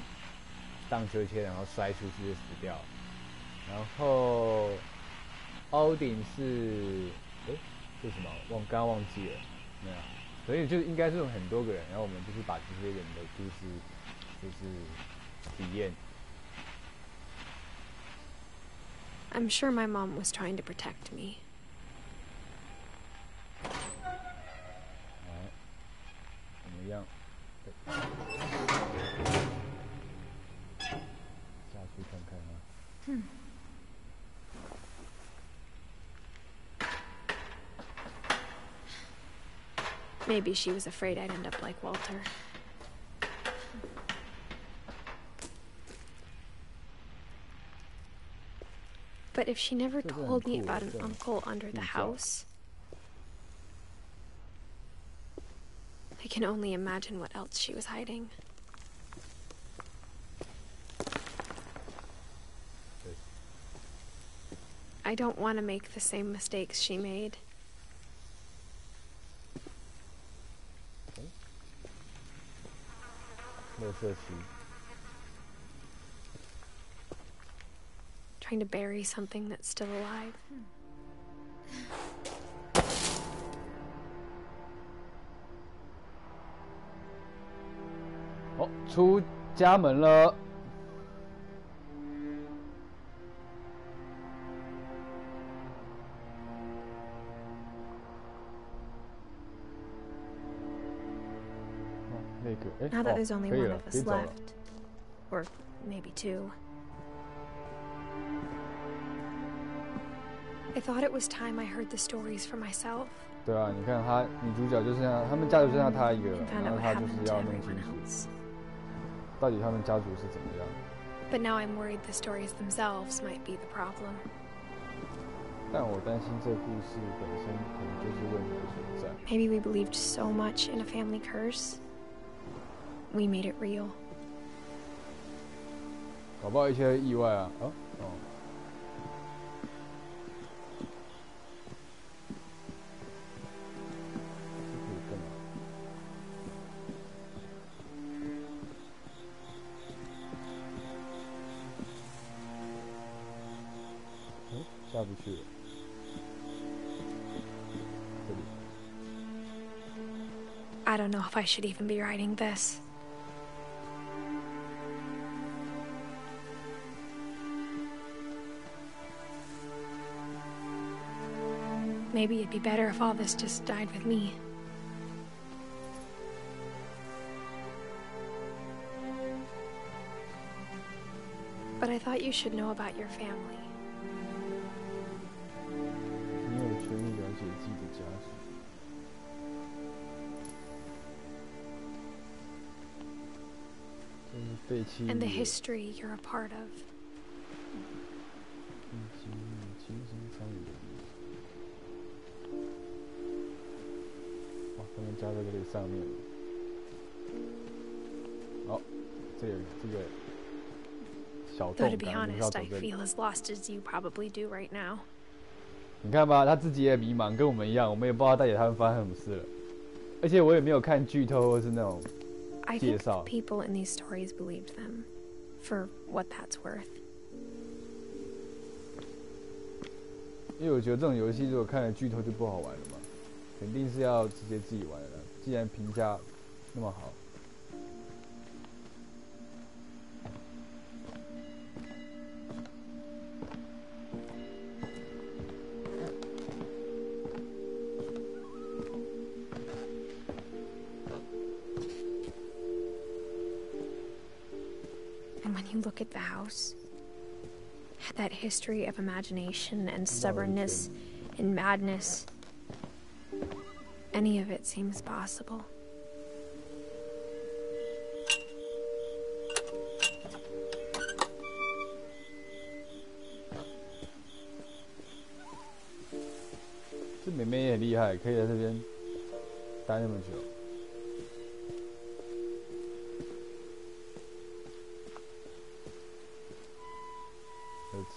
荡秋千，然后摔出去就死掉了。然后 Odin 是是什么？刚刚忘记了，没有。所以就应该是有很多个人，然后我们就是把这些人的故事就是体验。I'm sure my mom was trying to protect me. 好，怎么样？下去看看啊。Maybe she was afraid I'd end up like Walter. But if she never told me about an uncle under the house, I can only imagine what else she was hiding. I don't want to make the same mistakes she made. Trying to bury something that's still alive. 好，出家门了。Now that there's only one of us left, or maybe 2. I thought it was time I heard the stories for myself. 对啊，你看他女主角就剩下他们家就剩下他一个了，然后他就是要弄清楚，到底他们家族是怎么样。But now I'm worried the stories themselves might be the problem. 但我担心这故事本身可能就是问题的所在。Maybe we believed so much in a family curse, we made it real. 搞不好一些意外啊！下不去了。这里。I don't know if I should even be writing this. Maybe it'd be better if all this just died with me. But I thought you should know about your family. 你有权利了解自己的家族。这是废弃物。And the history you're a part of. 以及你亲身参与的历史。哇，他们加在这个上面了。好，这个小 Though 洞 to be 感，就是要 honest, 走 I 这里。 feel as lost as you probably do right now. 你看吧，他自己也迷茫，跟我们一样，我们也不知道大姐他们发生什么事了。而且我也没有看剧透或是那种 I 介 think the 绍。 people in these stories believed them, for what that's worth. 因为我觉得这种游戏如果看了剧透就不好玩了嘛，肯定是要直接自己玩的啦。既然评价那么好。 And when you look at the house, that history of imagination and stubbornness and madness, any of it seems possible.这妹妹也很厉害，可以在这边待那么久。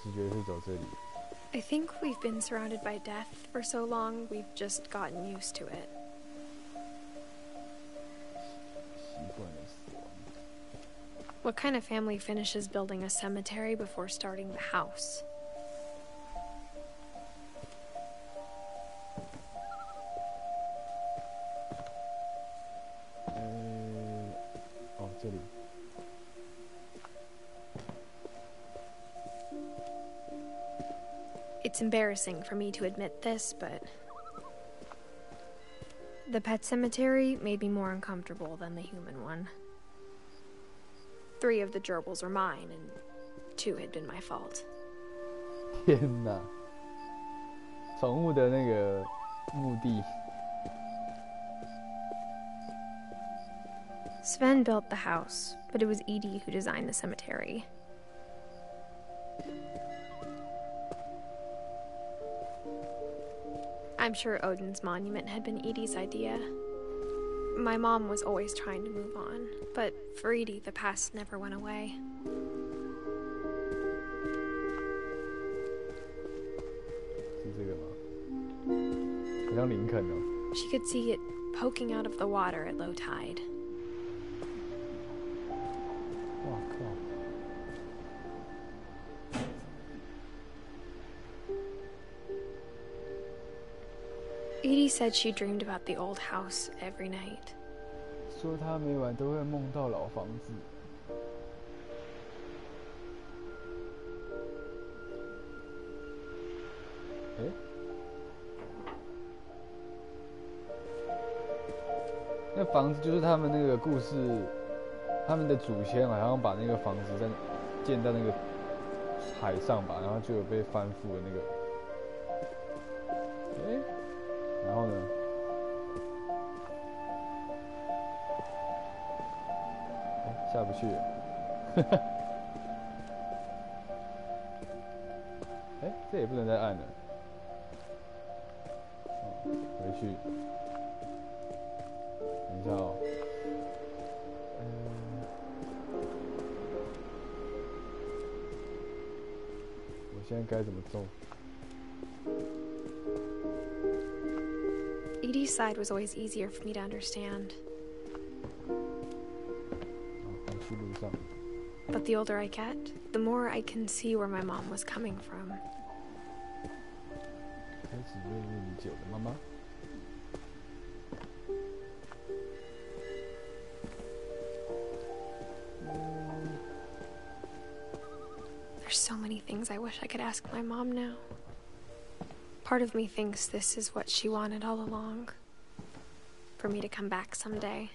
直觉是走这里。 I think we've been surrounded by death for so long, we've just gotten used to it. 习惯了死亡。 What kind of family finishes building a cemetery before starting the house? Oh, 这里。 It's embarrassing for me to admit this, but the pet cemetery made me more uncomfortable than the human one. 3 of the gerbils were mine, and 2 had been my fault. 天哪！宠物的那个墓地。 Sven built the house, but it was Edie who designed the cemetery. I'm sure Odin's monument had been Edie's idea. My mom was always trying to move on, but for Edie, the past never went away. 是这个吗？好像林肯哦。 She could see it poking out of the water at low tide. 哇靠！ Edie said she dreamed about the old house every night. 说他每晚都会梦到老房子。诶？那房子就是他们那个故事，他们的祖先好像把那个房子建在那个海上吧，然后就有被翻覆的那个。诶？ 然后呢？下不去。哎，这也不能再按了。回去。等一下哦。我现在该怎么做？ Edie's side was always easier for me to understand. But the older I get, the more I can see where my mom was coming from. 开始越来越理解我的妈妈。 There's so many things I wish I could ask my mom now. Part of me thinks this is what she wanted all along. For me to come back someday.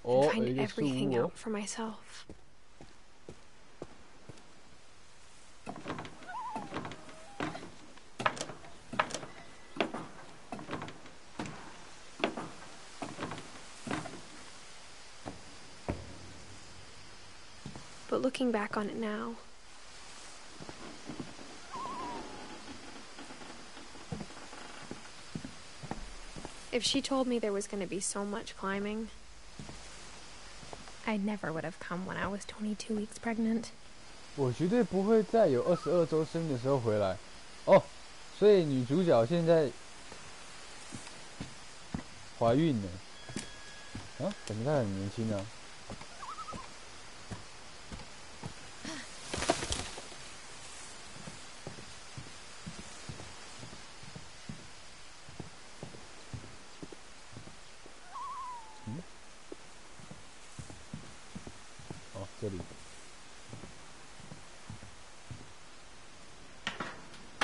And find everything out for myself. But looking back on it now, if she told me there was going to be so much climbing, I never would have come when I was 22 weeks pregnant. 我绝对不会在有22周生的时候回来。哦，所以女主角现在怀孕了。啊，感觉她很年轻啊。哦，这里。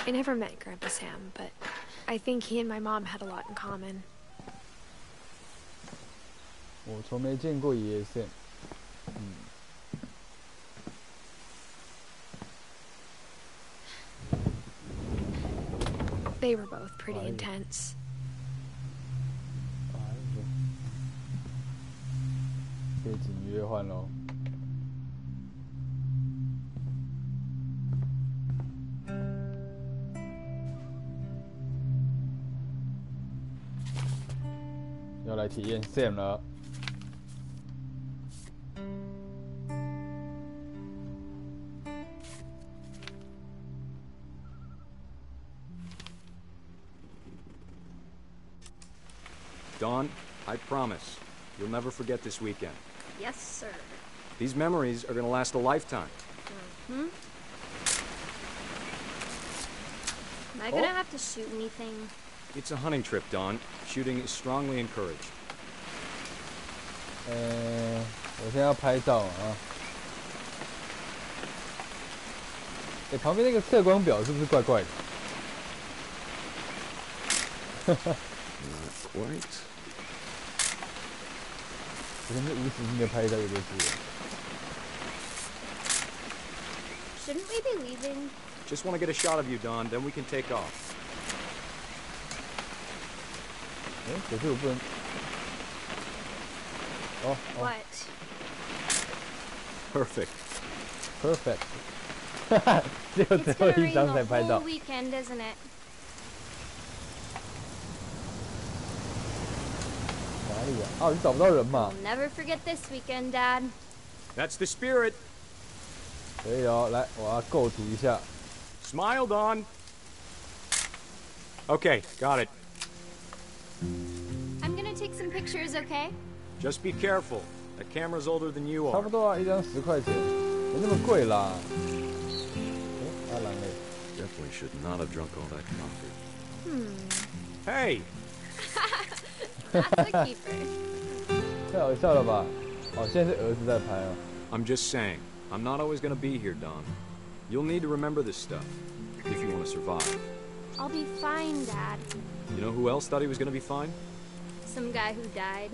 I never met Grandpa Sam, but I think he and my mom had a lot in common. 我从没见过爷爷 Sam。They were both pretty intense. 背景音乐换咯。要来体验 Sam 了。Dawn, I promise, you'll never forget this weekend. Yes, sir. These memories are gonna last a lifetime. Am I gonna have to shoot anything? It's a hunting trip, Dawn. Shooting is strongly encouraged. 我现在要拍照啊。旁边那个测光表是不是怪怪的？Not quite. 我现在无止境的拍照，有点是。Shouldn't we be leaving? Just want to get a shot of you, Dawn, then we can take off. 可是我不能。What? Perfect. Perfect. 哈哈，只有最后一张才拍到。It's gonna rain the whole weekend, isn't it? 哪里啊？哦，你找不到人嘛 I'll never forget this weekend, Dad. That's the spirit. 可以哦，来，我要构图一下。Smile, Dawn. Okay, got it. I'm gonna take some pictures, okay? Just be careful. That camera's older than you 差 are. 不多啊，一张10块钱，没那么贵啦。阿郎嘞 Definitely should not have drunk all that coffee. Hey! That's a keeper. 太好笑了吧？哦，现在是儿子在拍哦。I'm just saying, I'm not always gonna be here, Dawn. You'll need to remember this stuff if you want to survive. I'll be fine, Dad. You know who else thought he was gonna be fine? Some guy who died.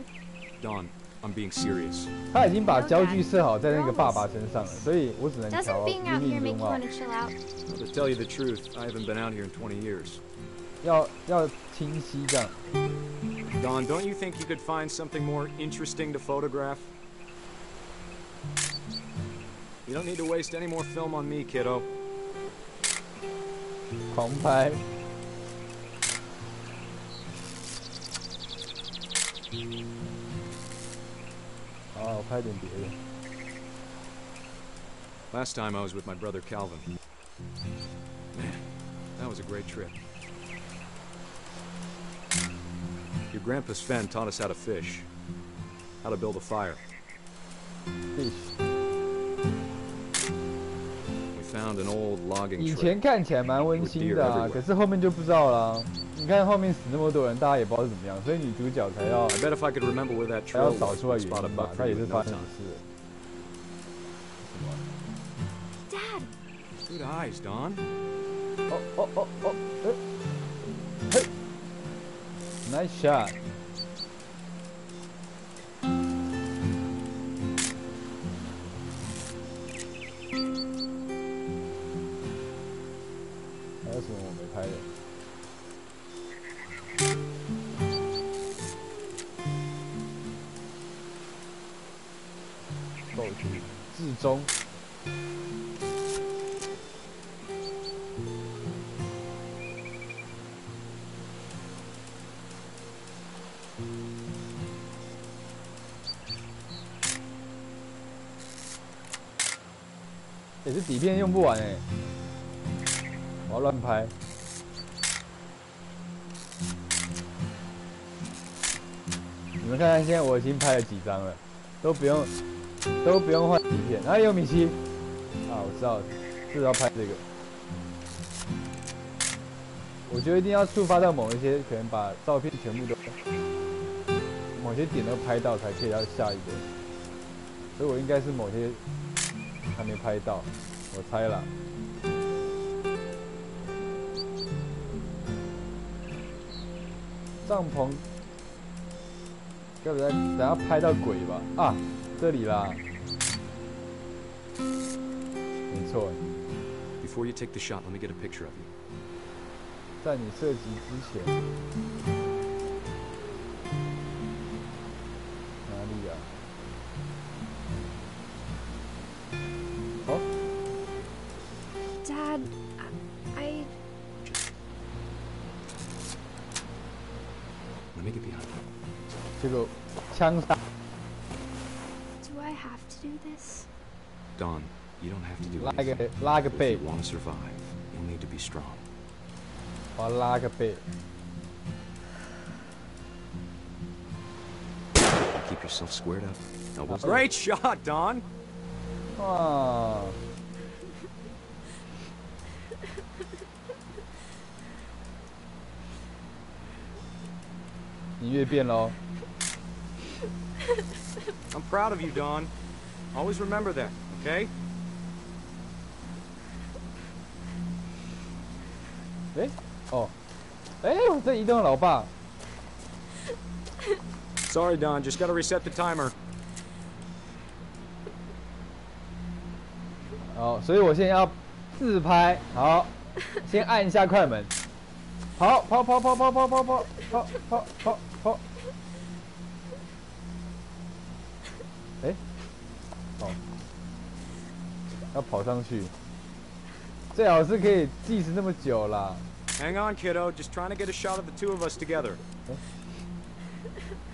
Dawn, I'm being serious. 他已经把焦距设好在那个爸爸身上了，所以我只能调 Doesn't being out 迷 here 你 make 容 you 貌 want to chill out? Well, to tell you the truth, I haven't been out here in 20 years. 要清晰这样。 Dawn, don't you think you could find something more interesting to photograph? You don't need to waste any more film on me, kiddo. 狂拍。好，我拍点别的。 Last time I was with my brother Calvin. Man, that was a great trip. Your grandpa Sven taught us how to fish, how to build a fire. Fish. We found an old logging 以 trail. 前看起来蛮温馨的啊，可是后面就不知道啦。你看后面死那么多人，大家也不知道是怎么样，所以女主角才要 I bet if I could remember where that 才要 trail 找 was, 出来 I'd 原 spot a 因吧 buck，她 for 也 you 是 in 发 no 生什么 time. 事了。 Dad! Good eyes, Dawn. 嘿 ，nice shot。还有什么我没拍的？构图至中。这底片用不完哎，我要乱拍。你们看看，现在我已经拍了几张了，都不用换底片。哪里有米奇？啊，我知道，是要拍这个。我觉得一定要触发到某一些，可能把照片全部都某些点都拍到，才可以要下一个。所以我应该是某些还没拍到，我猜啦。帐篷，要不然等下拍到鬼吧？啊，这里啦，没错。Before you take the shot, let me get a picture of you. 在你射击之前，哪里啊？哦 Dad, I... Let me get behind you. 这个枪杀。Do I have to do this? Dawn, you don't have to do 拉个背。 If you want to survive, you'll need to be strong. 我要拉个背。Keep yourself squared up. Elbows. Great shot, Dawn. 哇！音乐变喽。I'm proud of you, Dawn. Always remember that, okay? 我在移动老爸。Sorry, Dawn. Just gotta reset the timer. 好，所以我现在要自拍。好，先按一下快门。跑！要跑上去，最好是可以计时那么久啦。Hang on, kiddo. Just trying to get a shot of the two of us together.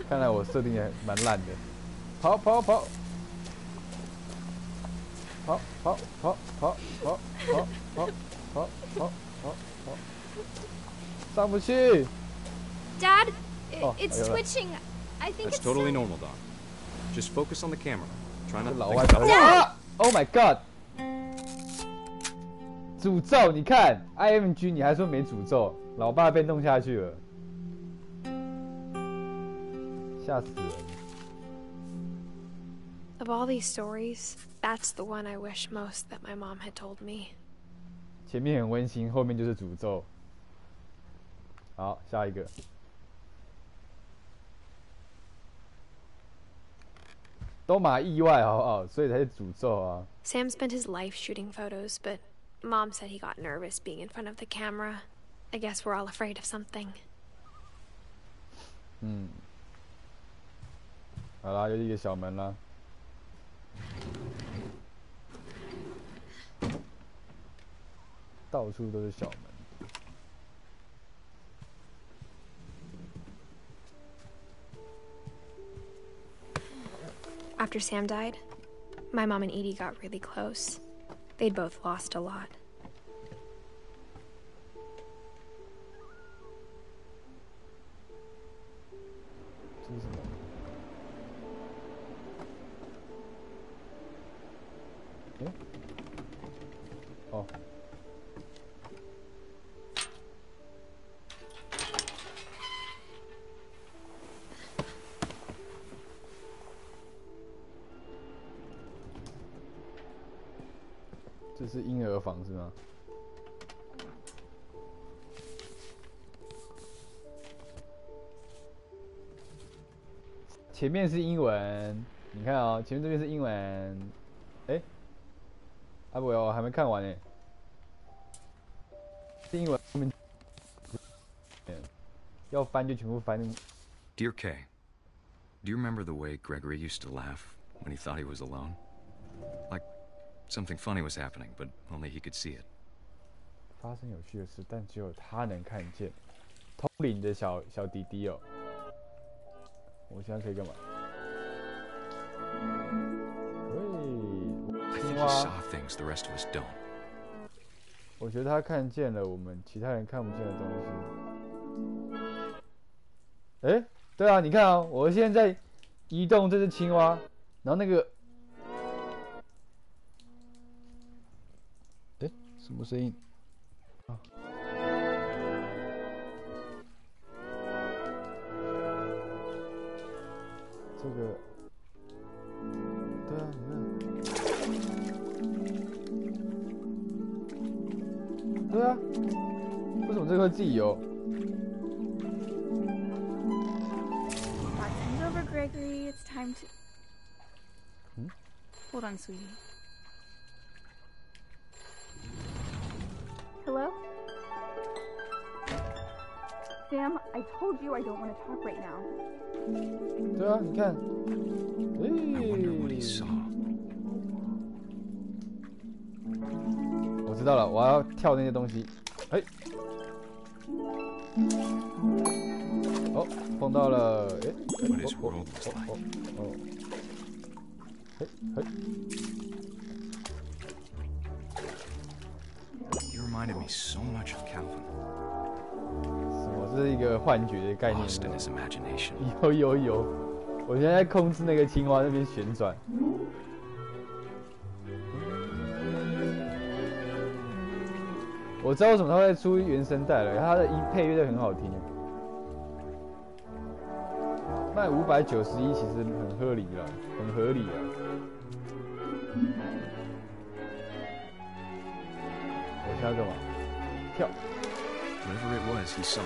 看来我设定的蛮烂的。跑！上不去。Dad, it's twitching. I think That's it's totally normal, Dawn. Just focus on the camera. Try not to 老 think 外 about it. Oh my god！ 诅咒，你看 IMG， 你还说没诅咒，老爸被弄下去了，吓死人。Of all these stories, that's the one I wish most that my mom had told me. 前面很温馨，后面就是诅咒。好，下一个。都嘛意外好不好？所以才是诅咒啊。Sam spent his life shooting photos, but Mom said he got nervous being in front of the camera. I guess we're all afraid of something. 好啦，又一个小门啦。到处都是小门。After Sam died, my mom and Edie got really close. They'd both lost a lot. 这是什么？哦。这是婴儿房是吗？前面是英文，你看哦，前面这边是英文，不，我还没看完呢。是英文，后面要翻就全部翻。Dear Kay, do you remember the way Gregory used to laugh when he thought he was alone? Like something funny was happening, but only he could see it. 发生有趣的事，但只有他能看见。通灵的小弟弟哦。我现在可以干嘛？喂，青蛙 She saw things the rest of us don't. 我觉得他看见了我们其他人看不见的东西。哎，对啊，你看啊，我现在在移动这只青蛙，然后那个，哎，什么声音？啊，这个，对啊，你看。对啊，为什么这个会自己游？ Send over Gregory. It's time to. Hold on, sweetie. Hello? Sam, I told you I don't want to talk right now. 对啊，你看，I wonder what he saw. 我知道了，我要跳那些东西。哎，哦，碰到了，哎，嘿，嘿。You reminded me so much of Calvin. 什么？这是一个幻觉的概念。 Lost in his imagination. 有，我现在在控制那个青蛙那边旋转。 我知道为什么他会出原声带了，他的配乐都很好听。卖591其实很合理了，很合理啊。我现在干嘛？跳。Whatever it was, he saw.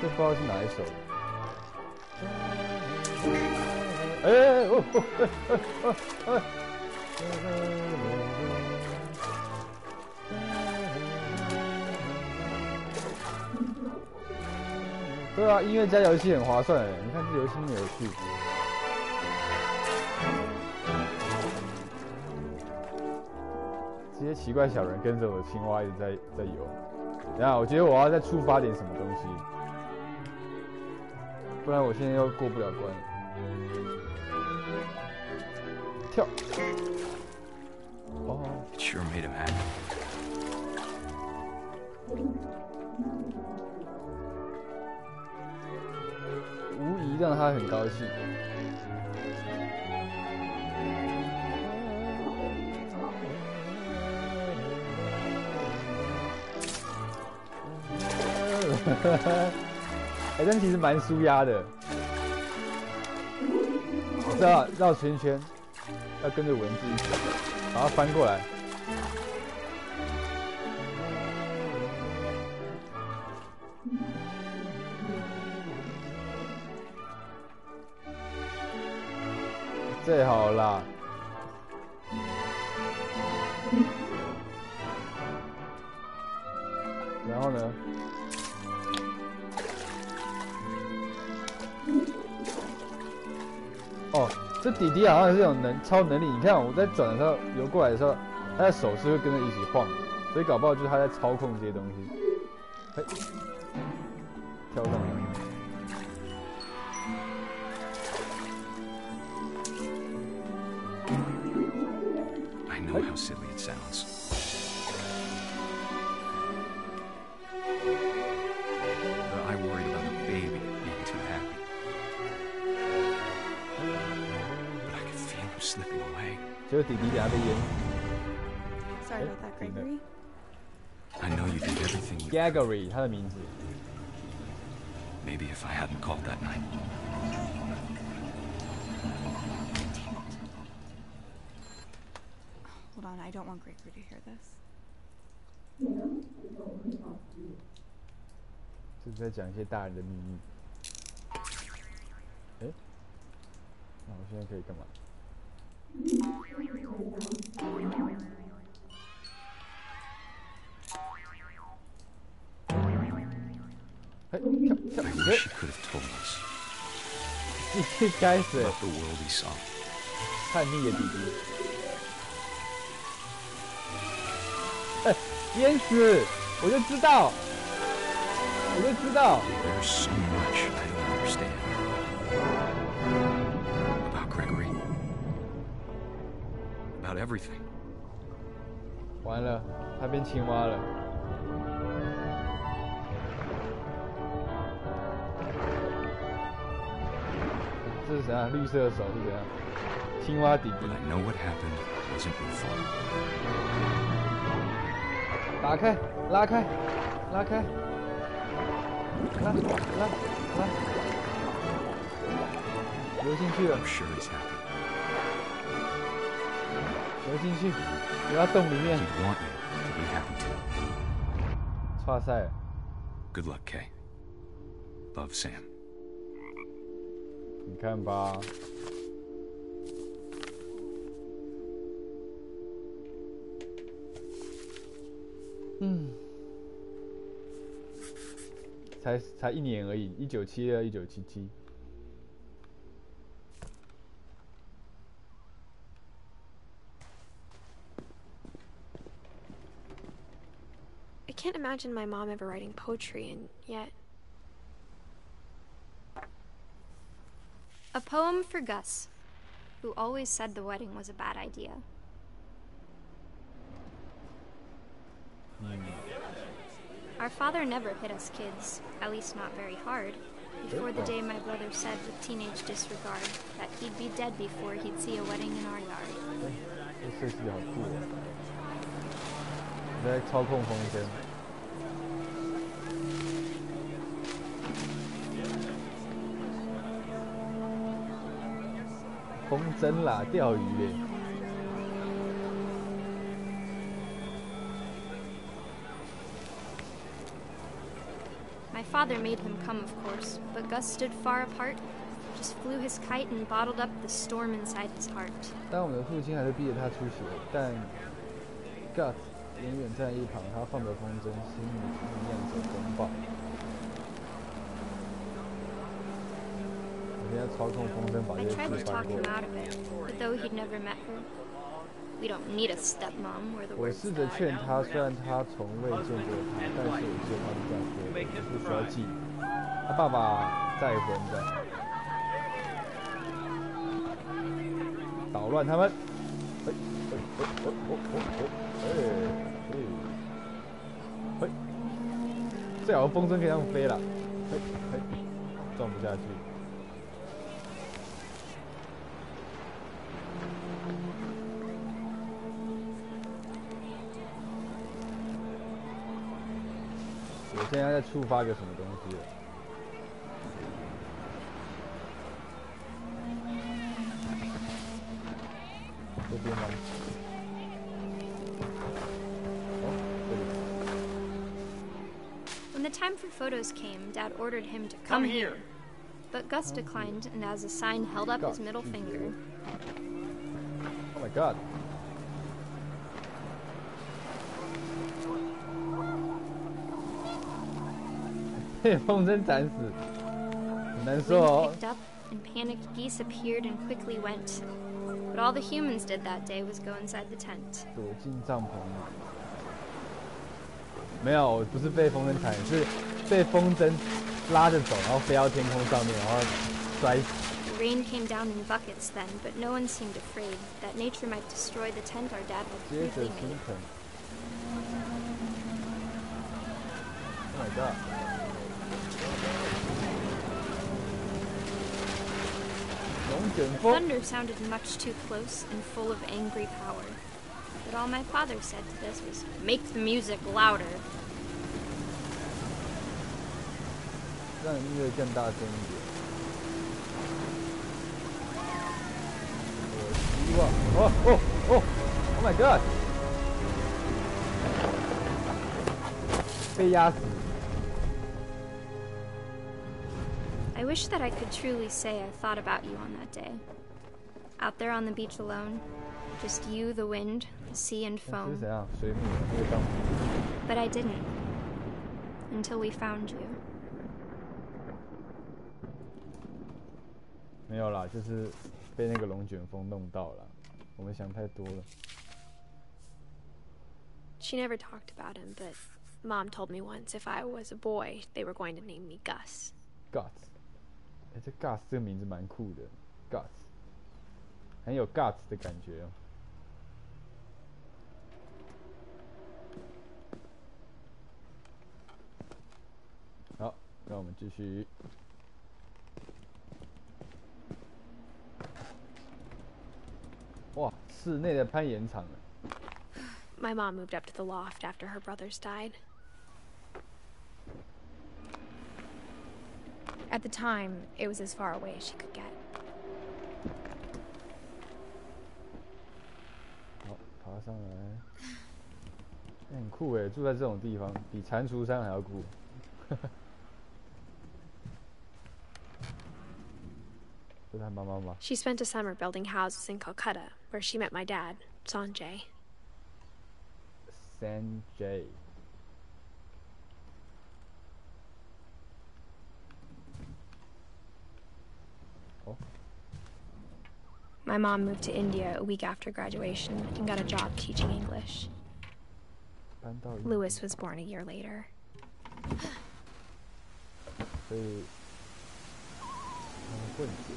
这不知道是哪一首。 对啊，音乐加游戏很划算哎！你看这游戏那么有趣。这些奇怪小人跟着我的青蛙一直在游。等一下，我觉得我要再触发点什么东西，不然我现在又过不了关了。 跳！哦 It sure made him happy. 无疑让他很高兴。哎，但其实蛮舒压的。我知道绕圈圈。 要跟着文字一起，把它翻过来。最好啦。然后呢？哦。 这弟弟好像是有超能力，你看我在转的时候游过来的时候，他的手是会跟着一起晃，所以搞不好就是他在操控这些东西。嘿，跳上来。I know how silly it sounds. But I worried about a baby being too happy. Slipping away. 结果弟弟等下被淹。 Sorry about that, Gregory. I know you did everything you Gregory， 他的名字。 Maybe if I hadn't called that night. Hold on, I don't want Gregory to hear this. 这是在讲一些大人的秘密。哎，那我现在可以干嘛？ 哎，跳！ I wish he could have told us. 一开始 About the world he saw. 叛逆的弟弟。哎，淹死！我就知道。我就知道。There's so much I don't understand about Gregory, about everything. 完了，他变青蛙了。这是怎样？绿色的手是怎样？青蛙弟弟。But I know what happened wasn't your fault. 打开，拉开，拉开，拉，流进去了。I'm sure he's happy. 流进去，流到洞里面。He'd want you to be happy too. 哇塞 Good luck, Kay. Love, Sam. 你看吧。才1年而已，1972、1977。I can't imagine my mom ever writing poetry, and yet... A poem for Gus, who always said the wedding was a bad idea. Our father never hit us kids, at least not very hard, before the day my brother said with teenage disregard that he'd be dead before he'd see a wedding in our yard. 这设计好酷哦！你在操控风筝。风筝啦，钓鱼耶。My father made him come, of course, but Gus stood far apart, just flew his kite and bottled up the storm inside his heart. 但我们的父亲还是逼着他出血，但 Gus 永远站在一旁，他放着风筝，心里念着风暴。我现在操控风筝把这 I 些 tried 事 to 翻 talk 过 him 来。 out of it, but though he'd never met her, we don't need a stepmom where the 我 words 试着劝他，虽然他从未见过他，但是我记得他是这样说的，不需要记。他爸爸再婚的，捣乱他们。最好风筝可以这样飞了，撞不下去。我现在在触发个什么东西了？这边吗？哦，这里。When the time for photos came, Dad ordered him to come here. But Gus declined, and as a sign held up his middle finger. Oh my god. 被风筝斩死，很难说 Wind 哦。 picked up, and panicked geese appeared and quickly went. But all the humans did that day was go inside the tent. 躲进帐篷里。没有，我不是被风筝砍，是被风筝拉着走，然后飞到天空上面，然后摔死。 The rain came down in buckets then, but no one seemed afraid that nature might destroy the tent our dad had 接着 quickly 心 made. 疼。Oh my god！ 龙卷风。 Thunder sounded much too close and full of angry power. But all my father said to this was, "Make the music louder." 让音乐更大声一点。我希望，Oh my god！ 被压死。 I wish that I could truly say I thought about you on that day. Out there on the beach alone, just you, the wind, the sea, and 这是 foam. 怎样？水母那个当。 But I didn't. Until we found you. 没有啦，就是被那个龙卷风弄到了。我们想太多了。 She never talked about him, but Mom told me once if I was a boy, they were going to name me Gus. Gus， 这 Gus 这个名字蛮酷的 ，Gus， 很有 Gus 的感觉哦。好，那我们继续。哇，室内的攀岩场了。My mom moved up to the loft after her brothers died. At the time, it was as far away as she could get. 好，爬上来。很酷诶，住在这种地方，比蟾蜍山还要酷。这是他妈妈吗？ She spent a summer building houses in Calcutta, where she met my dad, Sanjay. Sanjay. Oh. My mom moved to India a week after graduation and got a job teaching English. Lewis was born a year later. 所以，混血。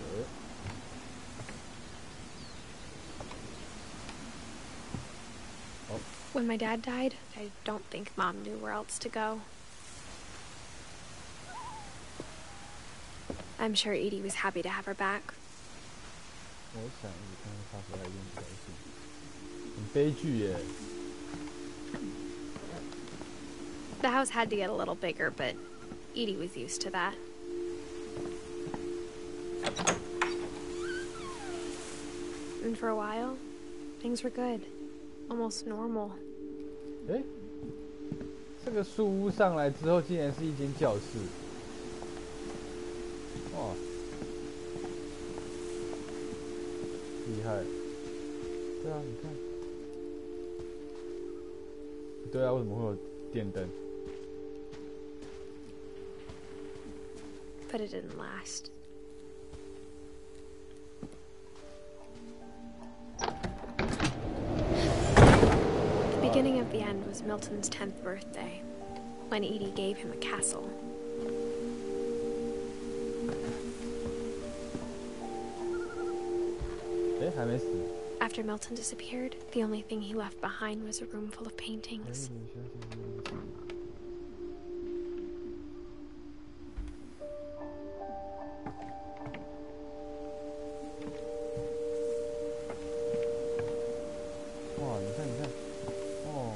When my dad died, I don't think Mom knew where else to go. I'm sure Edie was happy to have her back. 我想你看他回来一定高兴，很悲剧耶。 The house had to get a little bigger, but Edie was used to that. And for a while, things were good. Almost normal. 哎，这个树屋上来之后，竟然是一间教室。哇，厉害！对啊，你看，对啊，为什么会有电灯？ But it didn't last. The beginning of the end was Milton's 10th birthday, when Edie gave him a castle. After Milton disappeared, the only thing he left behind was a room full of paintings. Oh.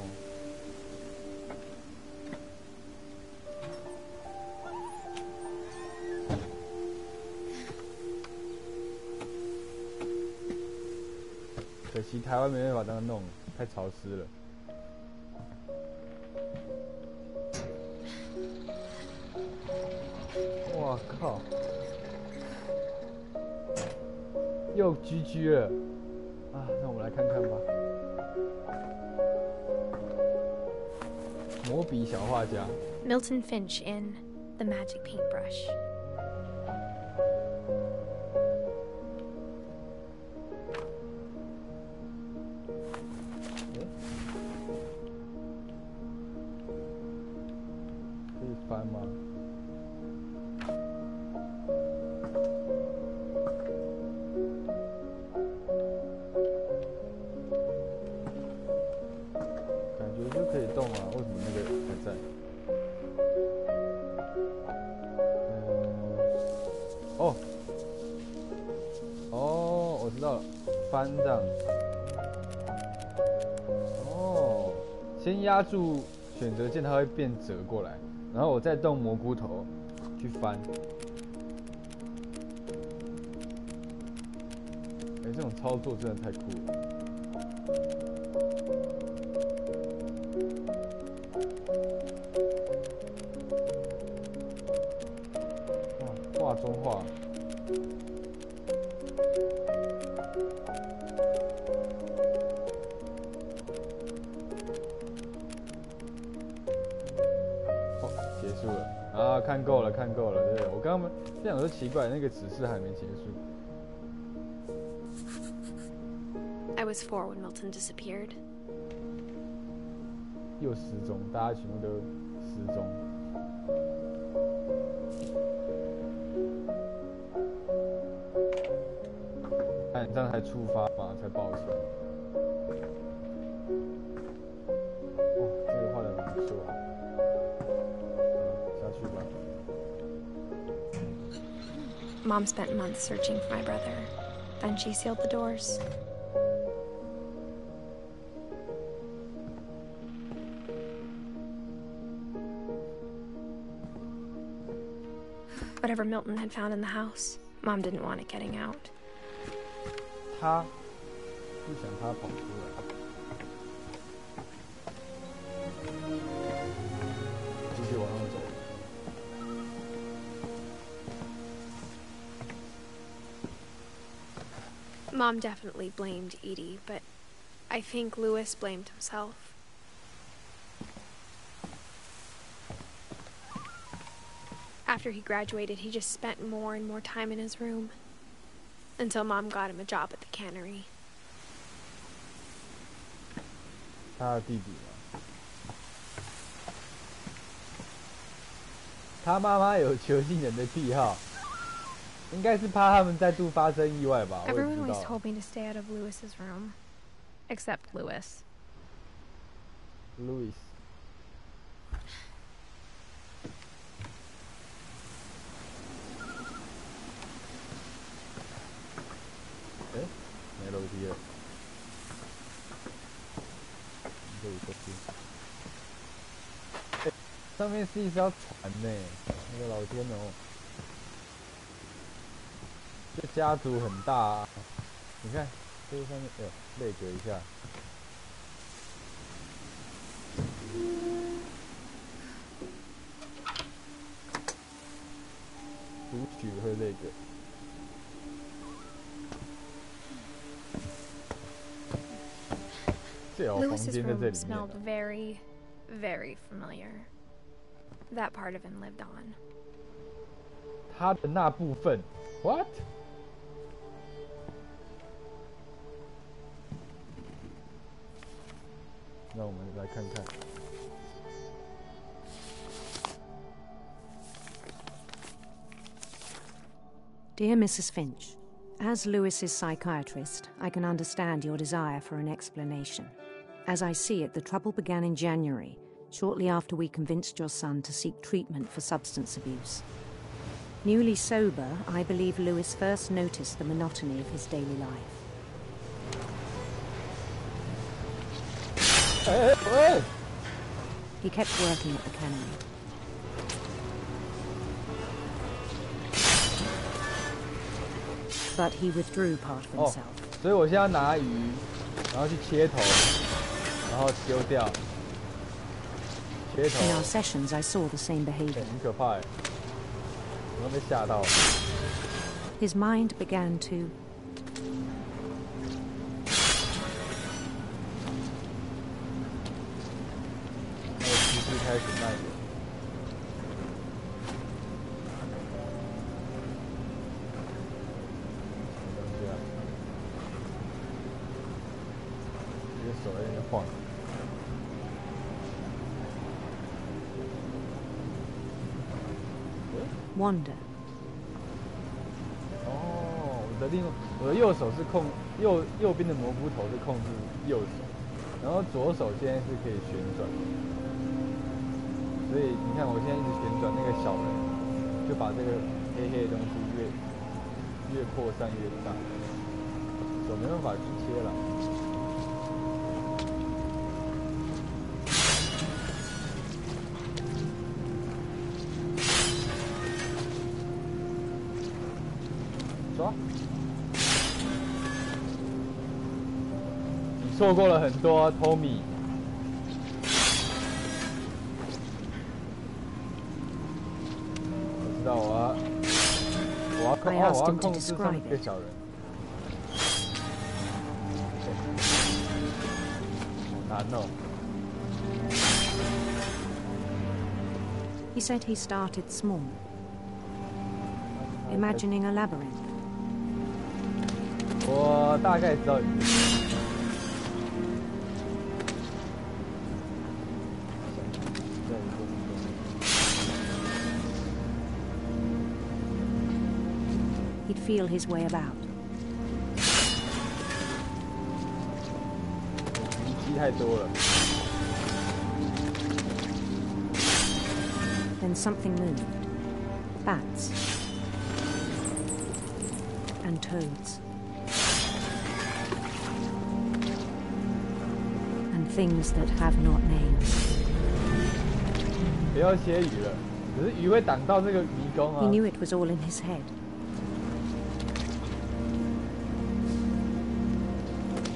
可惜台湾没办法这样弄，太潮湿了。哇靠！又 GG 了啊！那我们来看看吧。魔笔小画家 Milton Finch in The Magic Paintbrush. Oh, 我知道了，翻这样。哦，先压住选择键，它会变折过来，然后我再动蘑菇头去翻。哎，这种操作真的太酷了。哇，画中画。 结束了啊！看够了，看够了。对，我刚刚这样说奇怪，那个指示还没结束。I was 4 when Milton disappeared. 又失踪，大家全部都失踪。这样才出发嘛，才报警。哦，这个画得很不错。下去吧。Mom spent months searching for my brother. Then she sealed the doors. Whatever Milton had found in the house, Mom didn't want it getting out. 他不想他跑出来。继续往上走。Mom definitely blamed Edie, but I think Louis blamed himself. After he graduated, he just spent more and more time in his room. Until Mom got him a job at the cannery. 他的弟弟嘛，他妈妈有囚禁人的癖好，应该是怕他们再度发生意外吧。我也不知道。 Everyone always told me to stay out of Louis's room, except Louis. Louis. 没楼梯了，这里过去。上面是一艘船呢，那个老天哦！这家族很大啊，你看这个上面，内格一下。读取会内格。 Louis's room smelled very, very familiar. That part of him lived on. 他的那部分 ，what？ 那我们来看看。 Dear Mrs. Finch, as Louis's psychiatrist, I can understand your desire for an explanation. As I see it, the trouble began in January, shortly after we convinced your son to seek treatment for substance abuse. Newly sober, I believe Louis first noticed the monotony of his daily life. He kept working at the cannery. But he withdrew part of himself. 所以我现在拿鱼，然后去切头，然后丢掉。切头。 In our sessions, I saw the same behavior. 很可怕哎，我被吓到了。His mind began to. 情绪开始蔓延。 手在那晃。Wander. 哦，我的右手是右边的蘑菇头是控制右手，然后左手现在是可以旋转，所以你看我现在一直旋转那个小人，就把这个黑黑的东西越扩散越大，手没办法去切了。 抓！你错过了很多、啊、，Tommy。我知道我要控制上面这个小人。好难哦。 He said he started small, imagining a labyrinth. 我大概知道你。feel his way about. 机太多了。 Then something moved. Bats. And toads. And things that have not names. 不要歇雨了，可是雨会挡到这个迷宫啊。He knew it was all in his head.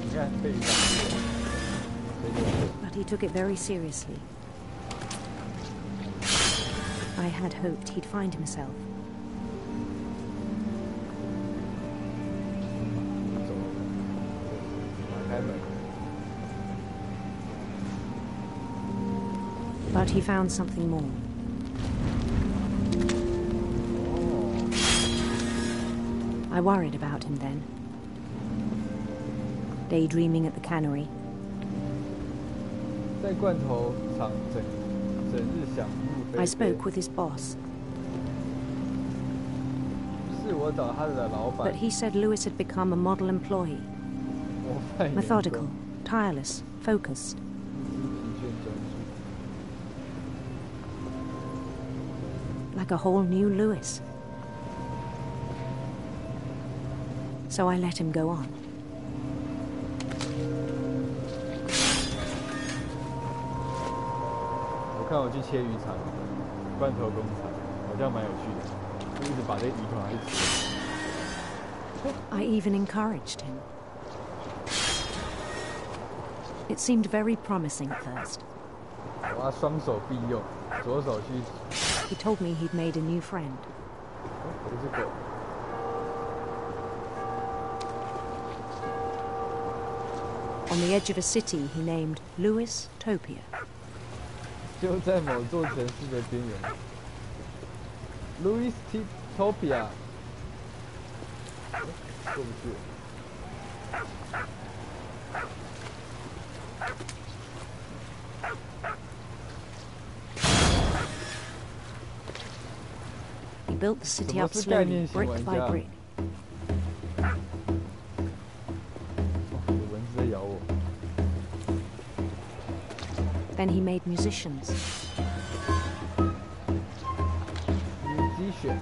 你看被雨挡住了。But he took it very seriously. I had hoped he'd find himself. But he found something more. I worried about him then. Daydreaming at the cannery. 在罐头厂整日享入非非。 I spoke with his boss. 是我找他的老板。 But he said Lewis had become a model employee. Methodical, tireless, focused. Like a whole new Lewis. So I let him go on. 我看我去切鱼场，罐头工厂，好像蛮有趣的，就一直把这鱼头拿去吃。 I even encouraged him. It seemed very promising at first. 我要双手并用，左手去。 He told me he'd made a new friend. 不是狗。 On the edge of a city he named Lewis Topia. 就在某座城市的边缘 ，Louis Topia。过不去。 He built the city up slowly, brick by brick. 有蚊子在咬我。 Then he made musicians. Musician.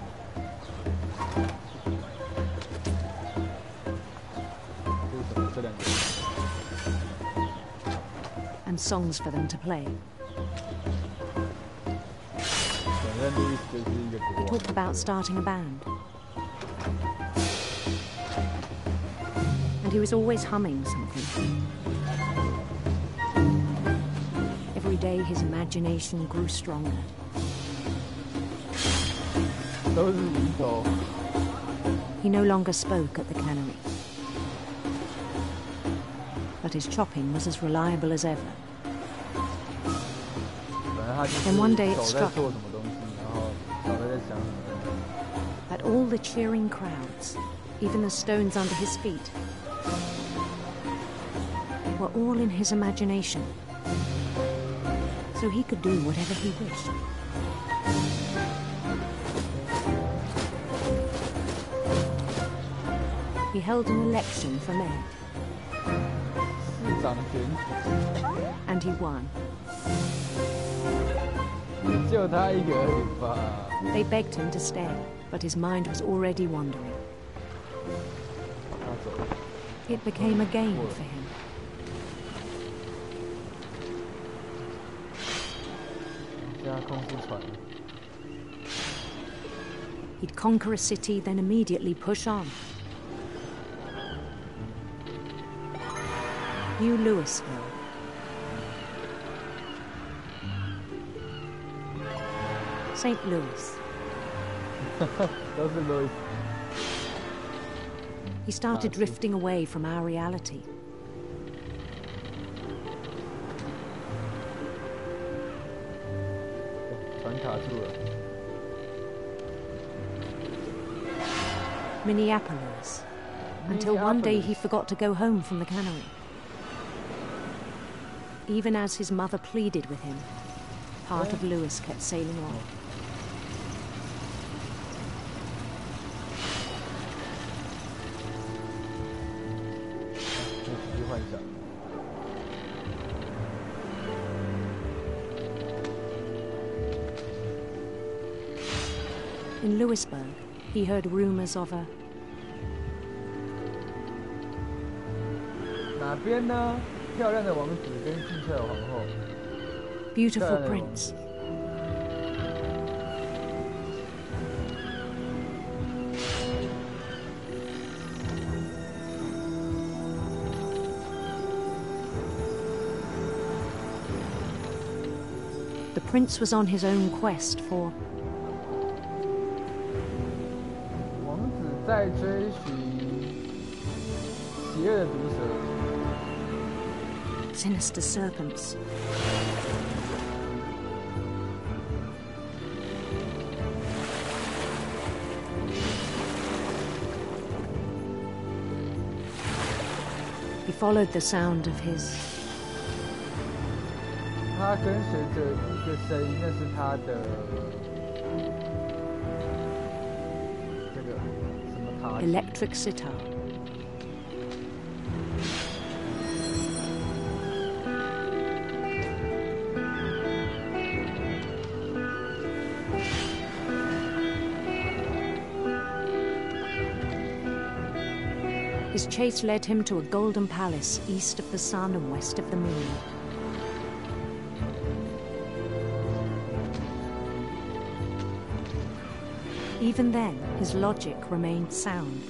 And songs for them to play. He talked about starting a band. And he was always humming something. Every day his imagination grew stronger. He no longer spoke at the cannery. But his chopping was as reliable as ever. Then one day it struck him that all the cheering crowds, even the stones under his feet, were all in his imagination. So he could do whatever he wished. He held an election for mayor. And he won. They begged him to stay, but his mind was already wandering. It became a game for him. He'd conquer a city, then immediately push on. New Louisville. St. Louis. He started drifting away from our reality. Minneapolis. Until one day he forgot to go home from the cannery. Even as his mother pleaded with him, part of Lewis kept sailing on. 想。In Lewisburg, he heard rumors of a 哪边呢？漂亮的王子跟俊俏的皇后。beautiful prince. The prince was on his own quest for 王子在追寻邪恶的毒蛇。sinister serpents. He followed the sound of his 他跟随着一个声音，那是他的这个什么塔 electric sitar. His chase led him to a golden palace east of the sun and west of the moon. Even then, his logic remained sound.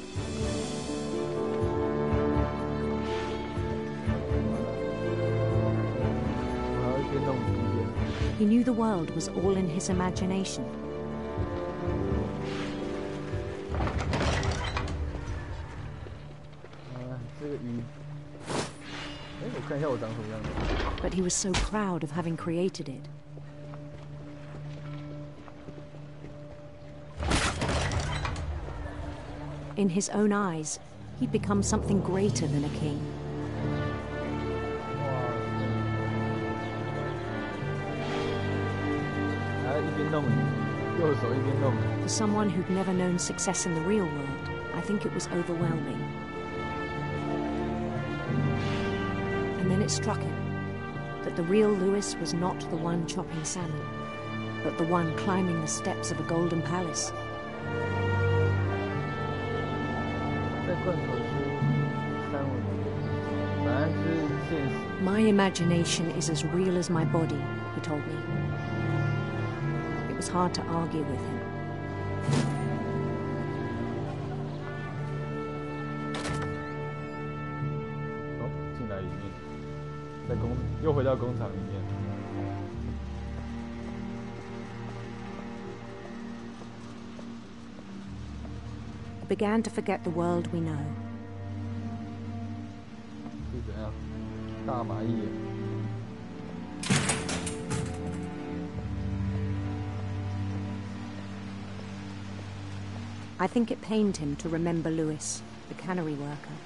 He knew the world was all in his imagination. But he was so proud of having created it. In his own eyes, he'd become something greater than a king. For someone who'd never known success in the real world, I think it was overwhelming. And then it struck him that the real Lewis was not the one chopping salmon, but the one climbing the steps of a golden palace. My imagination is as real as my body, he told me. It was hard to argue with him. I began to forget the world we know. I think it pained him to remember Lewis, the cannery worker.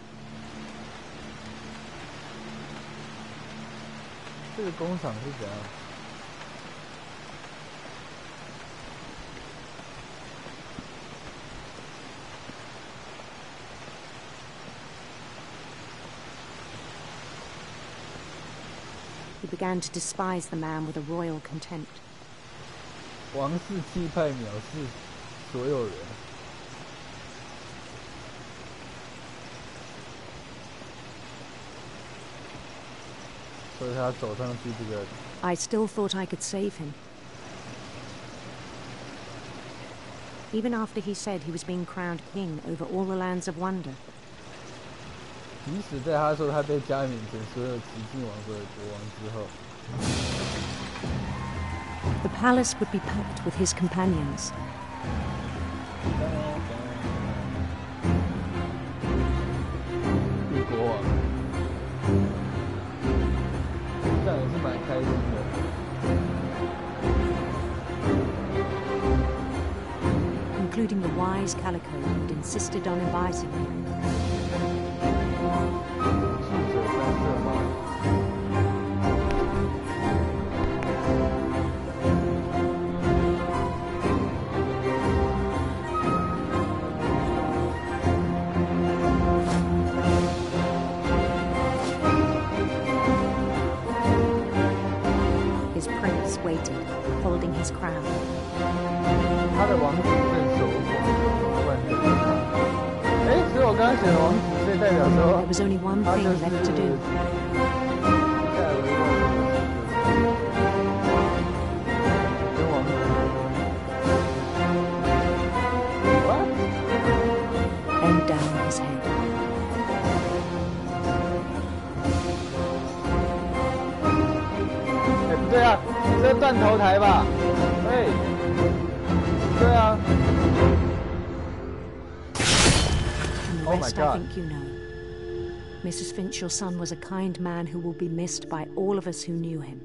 He began to despise the man with a royal contempt. 王室气派藐视所有人。所以他走上去这个。I still thought I could save him. Even after he said he was being crowned king over all the lands of wonder. 即使在他说他被加冕成所有奇境王国的国王之后 The palace would be packed with his companions. Including the wise Calico who'd insisted on advising him. 王子，所以代表说 There was only one thing left to do. 跟王子 What? Bend down his head. 哎，不对啊，这是断头台吧？喂，对啊。And the Oh my rest God. I think you know. Mrs. Finch, your son was a kind man who will be missed by all of us who knew him.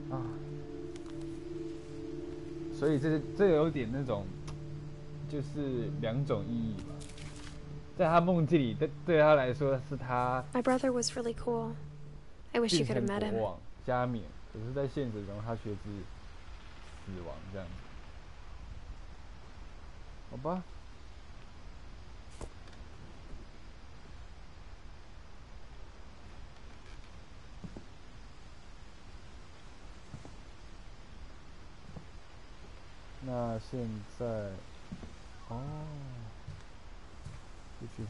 啊，所以这有点那种，就是两种意义吧。在他梦境里，对他来说是他 My brother was really cool. I wish you 变 could have 成 met him. 国王加冕，可是在现实中他却是死亡这样。好吧。那现在，哦，出去，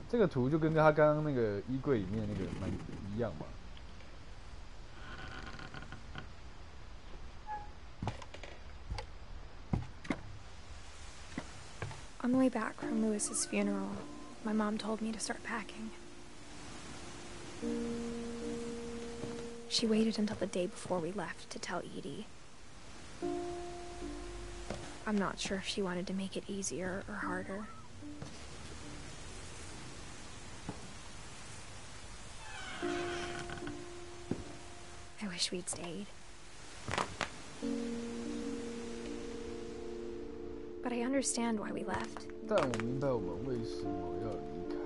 这个图就跟他刚刚那个衣柜里面那个蛮一样吧。On the way back from Lewis's funeral, my mom told me to start packing. She waited until the day before we left to tell Edie. I'm not sure if she wanted to make it easier or harder. I wish we'd stayed. But I understand why we left. 但我明白我们为什么要离开。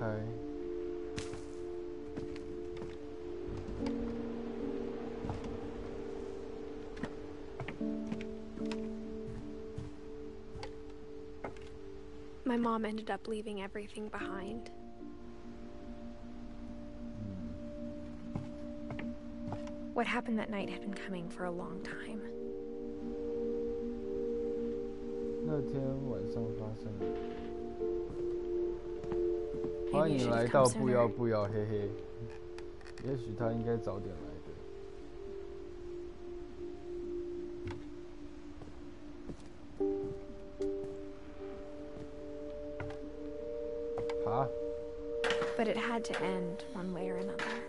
My mom ended up leaving everything behind. What happened that night had been coming for a long time. 那天晚上发生的。欢迎来到不要不要嘿嘿。也许他应该早点来的。爬。But it had to end one way or another.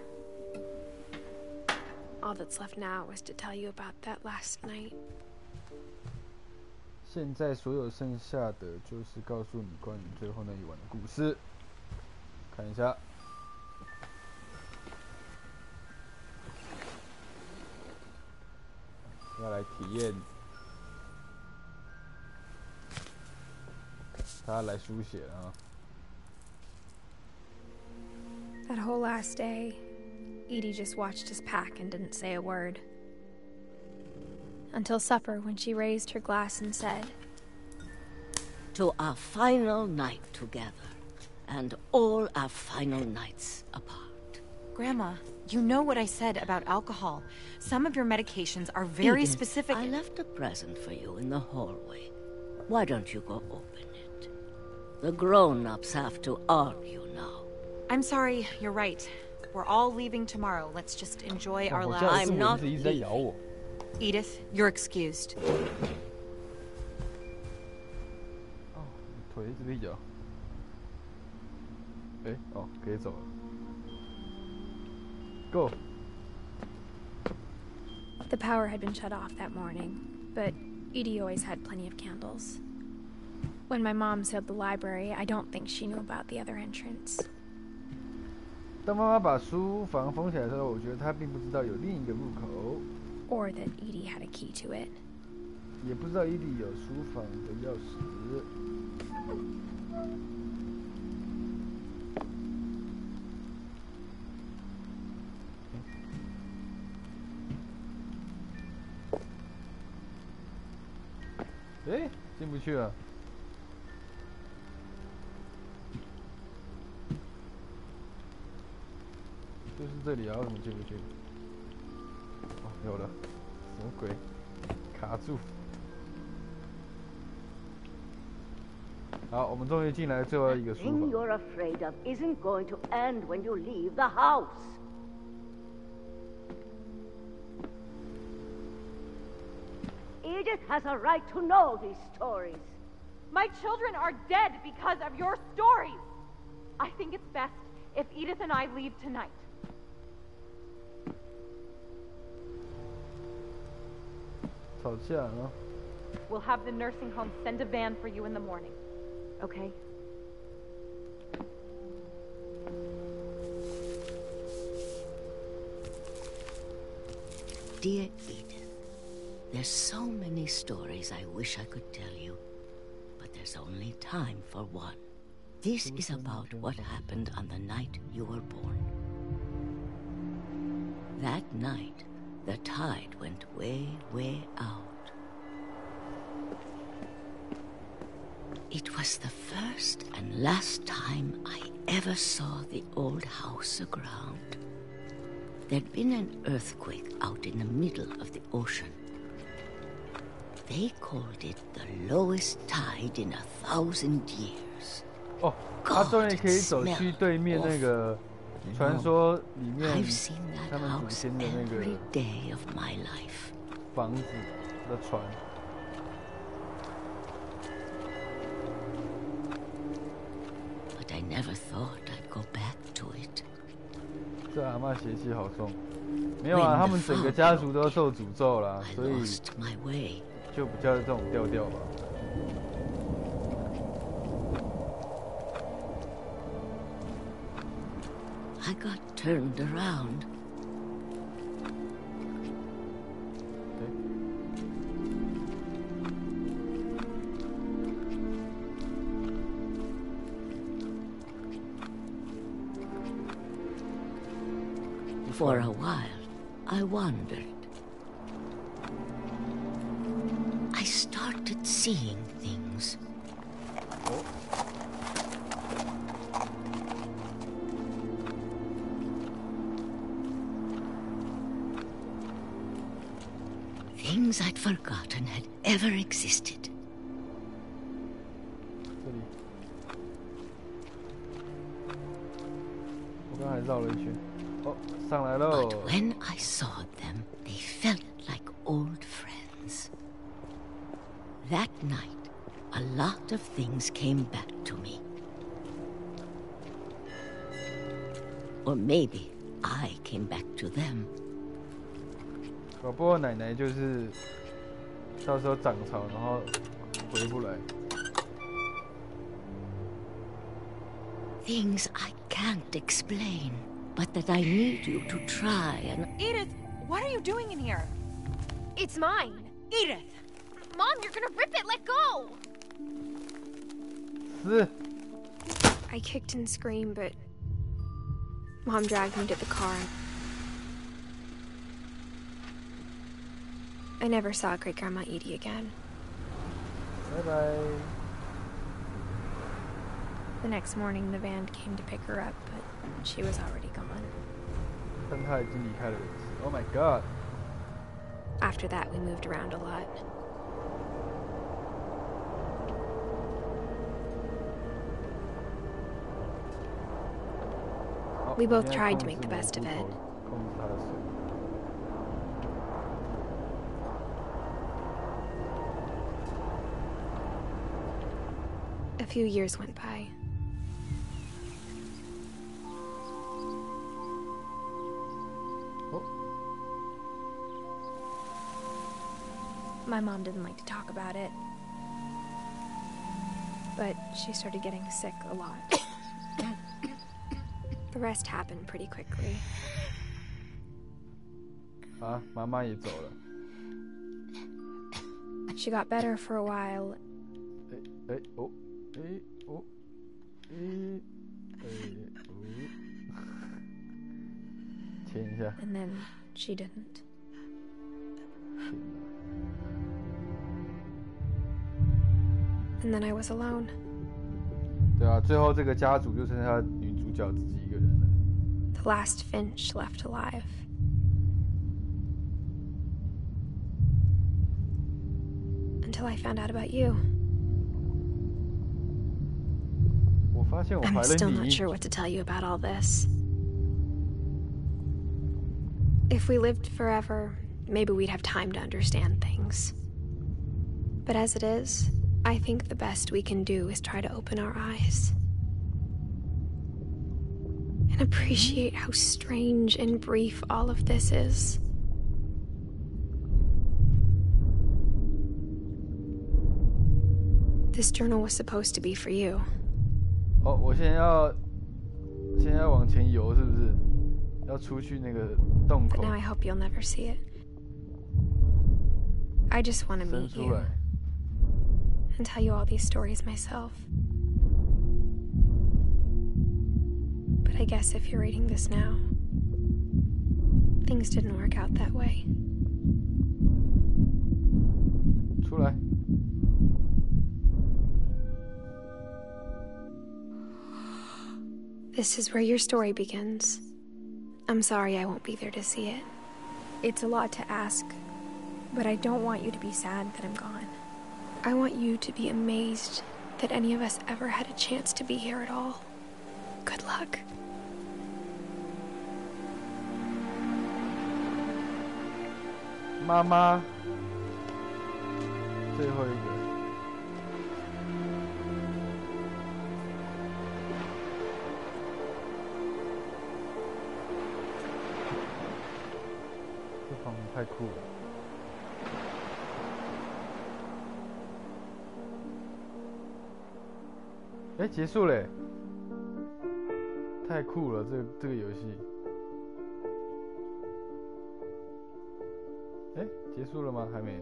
All that's left now is to tell you about that last night. 现在所有剩下的就是告诉你关于最后那一晚的故事。看一下，要来体验，他来书写啊。That whole last day, Edie just watched us pack and didn't say a word. Until supper, when she raised her glass and said, "To our final night together, and all our final nights apart." Grandma, you know what I said about alcohol. Some of your medications are very Edith, specific. I left a present for you in the hallway. Why don't you go open it? The grown-ups have to argue now. I'm sorry, you're right. We're all leaving tomorrow. Let's just enjoy our last... I'm not Edith, you're excused. 哦，腿一直被咬。哎，哦，可以走了。Go. The power had been shut off that morning, but Edie always had plenty of candles. When my mom sailed the library, I don't think she knew about the other entrance. 当妈妈把书房封起来的时候，我觉得她并不知道有另一个入口。Or that Edie had a key to it. 也不知道伊迪有书房的钥匙。哎，进不去啊！就是这里啊，为什么进不去？哦，有了，什么鬼？卡住！好，我们终于进来最后一个 The 书 thing 房。 you're afraid of isn't going to end when you leave the house. Edith has a right to know these stories. My children are dead because of your stories. I think it's best if Edith and I leave tonight. 吵架了。 We'll have the nursing home send a van for you in the morning. Okay? Dear Edith, there's so many stories I wish I could tell you, but there's only time for one. This is about what happened on the night you were born. That night, the tide went way, way out. It was the first and last time I ever saw the old house aground. There'd been an earthquake out in the middle of the ocean. They called it the lowest tide in 1,000 years. 哦，他终于可以走去对面那个传说里面他们祖先的那个房子的船。But I never thought I'd go back to it. 这阿嬷邪气好重。没有啊，他们整个家族都受诅咒啦，所以就比较这种调调吧。I got turned around. For a while, I wondered. I started seeing things. Things I'd forgotten had ever existed. 这里，我刚才绕了一圈。哦，上来喽。But when I saw them, they felt like old friends. That night, a lot of things came back to me. Or maybe I came back to them. 搞不好奶奶就是到时候涨潮，然后回不来。Things I can't explain, but that I need you to try and... Edith, what are you doing in here? It's mine. Edith! Mom, you're gonna rip it! Let go! I kicked and screamed, but Mom dragged me to the car. I never saw Great Grandma Edie again. Bye-bye. The next morning, the van came to pick her up, but she was already gone. 但她已经离开了。Oh my god! After that, we moved around a lot. We both tried to make the best of it. A few years went by. My mom didn't like to talk about it, but she started getting sick a lot. The rest happened pretty quickly. 啊，妈妈也走了。She got better for a while. 牵一下。 And then she didn't. And then I was alone. 对啊，最后这个家族就剩下女主角自己一个人了。The last Finch left alive. Until I found out about you. I'm still not sure what to tell you about all this. If we lived forever, maybe we'd have time to understand things. But as it is, I think the best we can do is try to open our eyes. And appreciate how strange and brief all of this is. This journal was supposed to be for you. 哦，我现在要往前游，是不是？要出去那个洞口。But now I hope you'll never see it. I just want to meet you and tell you all these stories myself. But I guess if you're reading this now, things didn't work out that way. 出来。This is where your story begins. I'm sorry I won't be there to see it. It's a lot to ask, but I don't want you to be sad that I'm gone. I want you to be amazed that any of us ever had a chance to be here at all. Good luck. Mama. 最后一个。这房子太酷了。哎，结束了，太酷了，这个游戏。哎，结束了吗？还没有，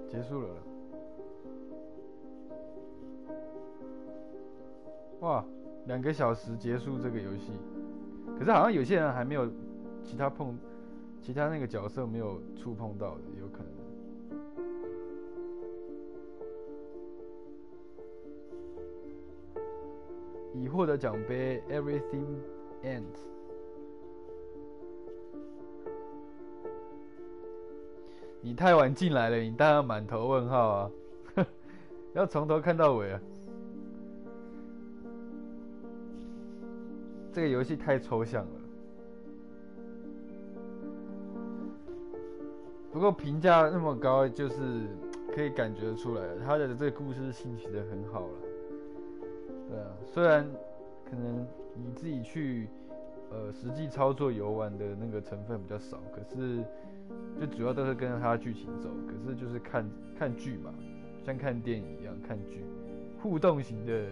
结束了。哇，2个小时结束这个游戏，可是好像有些人还没有其他那个角色没有触碰到的，有可能。已获得奖杯 ，Everything Ends。你太晚进来了，你当然满头问号啊！要从头看到尾啊！这个游戏太抽象了。不过评价那么高，就是可以感觉出来了，他的这个故事性写得很好了。对啊，虽然可能你自己去实际操作游玩的那个成分比较少，可是就主要都是跟着他的剧情走。可是就是看剧嘛，像看电影一样看剧，互动型的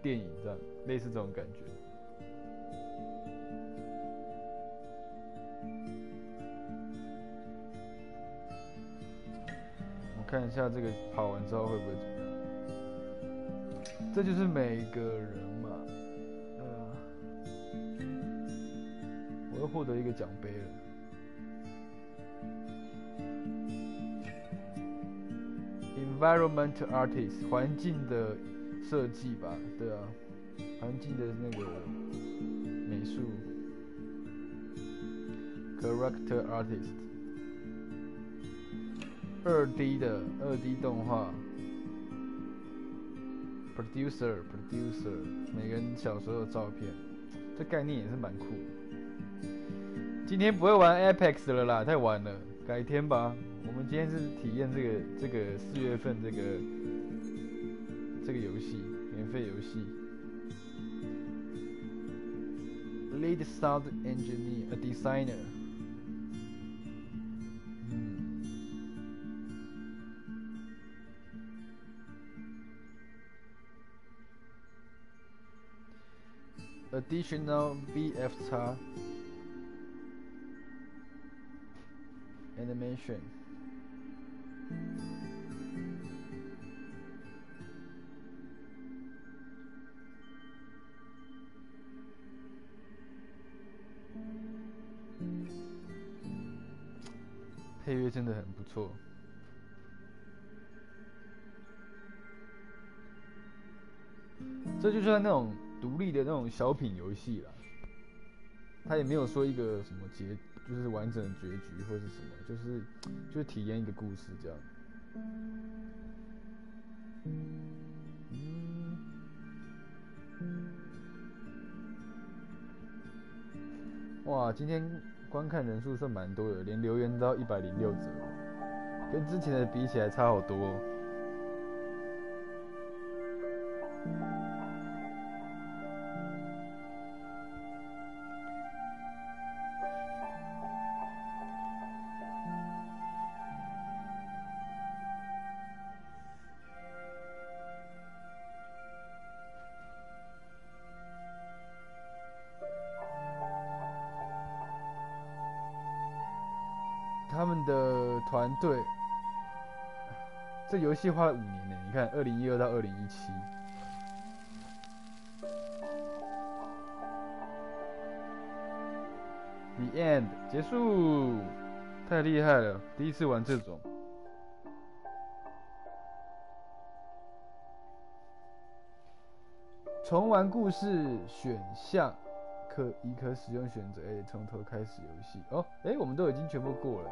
电影这样，类似这种感觉。我看一下这个跑完之后会不会怎么样。这就是每个人嘛，我又获得一个奖杯了。Environmental Artist， 环境的设计吧，对啊，环境的那个美术。Character Artist， 2D 动画。Producer， 每个人小时候的照片，这概念也是蛮酷的。今天不会玩 Apex 了啦，太晚了，改天吧。我们今天是体验这个4月份这个游戏，免费游戏。Lead Sound Engineer， a Designer。Additional Ps4 Animation。配乐真的很不错。这就像那种独立的那种小品游戏啦，他也没有说一个什么就是完整的结局或是什么，就是体验一个故事这样。哇，今天观看人数算蛮多的，连留言都要106则，跟之前的比起来差好多哦。他们的团队，这游戏花了5年呢。你看，2012到2017。The end 结束，太厉害了！第一次玩这种。重玩故事选项。可使用选择，从头开始游戏哦，我们都已经全部过了。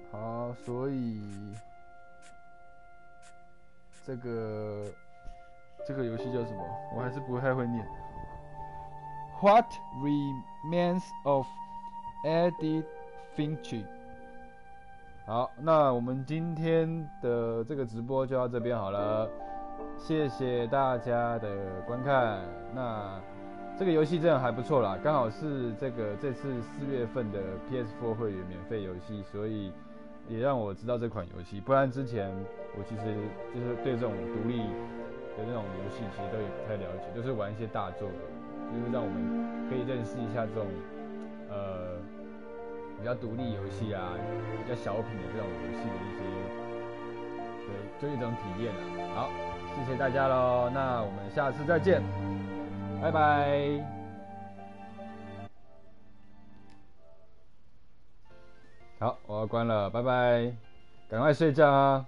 好，所以这个游戏叫什么？我还是不太会念。What Remains of Edith Finch？ 好，那我们今天的这个直播就到这边好了，谢谢大家的观看。那这个游戏真的还不错啦，刚好是这次4月份的 Ps4 会员免费游戏，所以也让我知道这款游戏。不然之前我其实就是对这种独立的那种游戏其实都也不太了解，都是玩一些大作的，就是让我们可以认识一下这种比较独立游戏啊，比较小品的这种游戏的一些，对，就一种体验啊。好，谢谢大家咯，那我们下次再见，拜拜。好，我要关了，拜拜，赶快睡觉啊。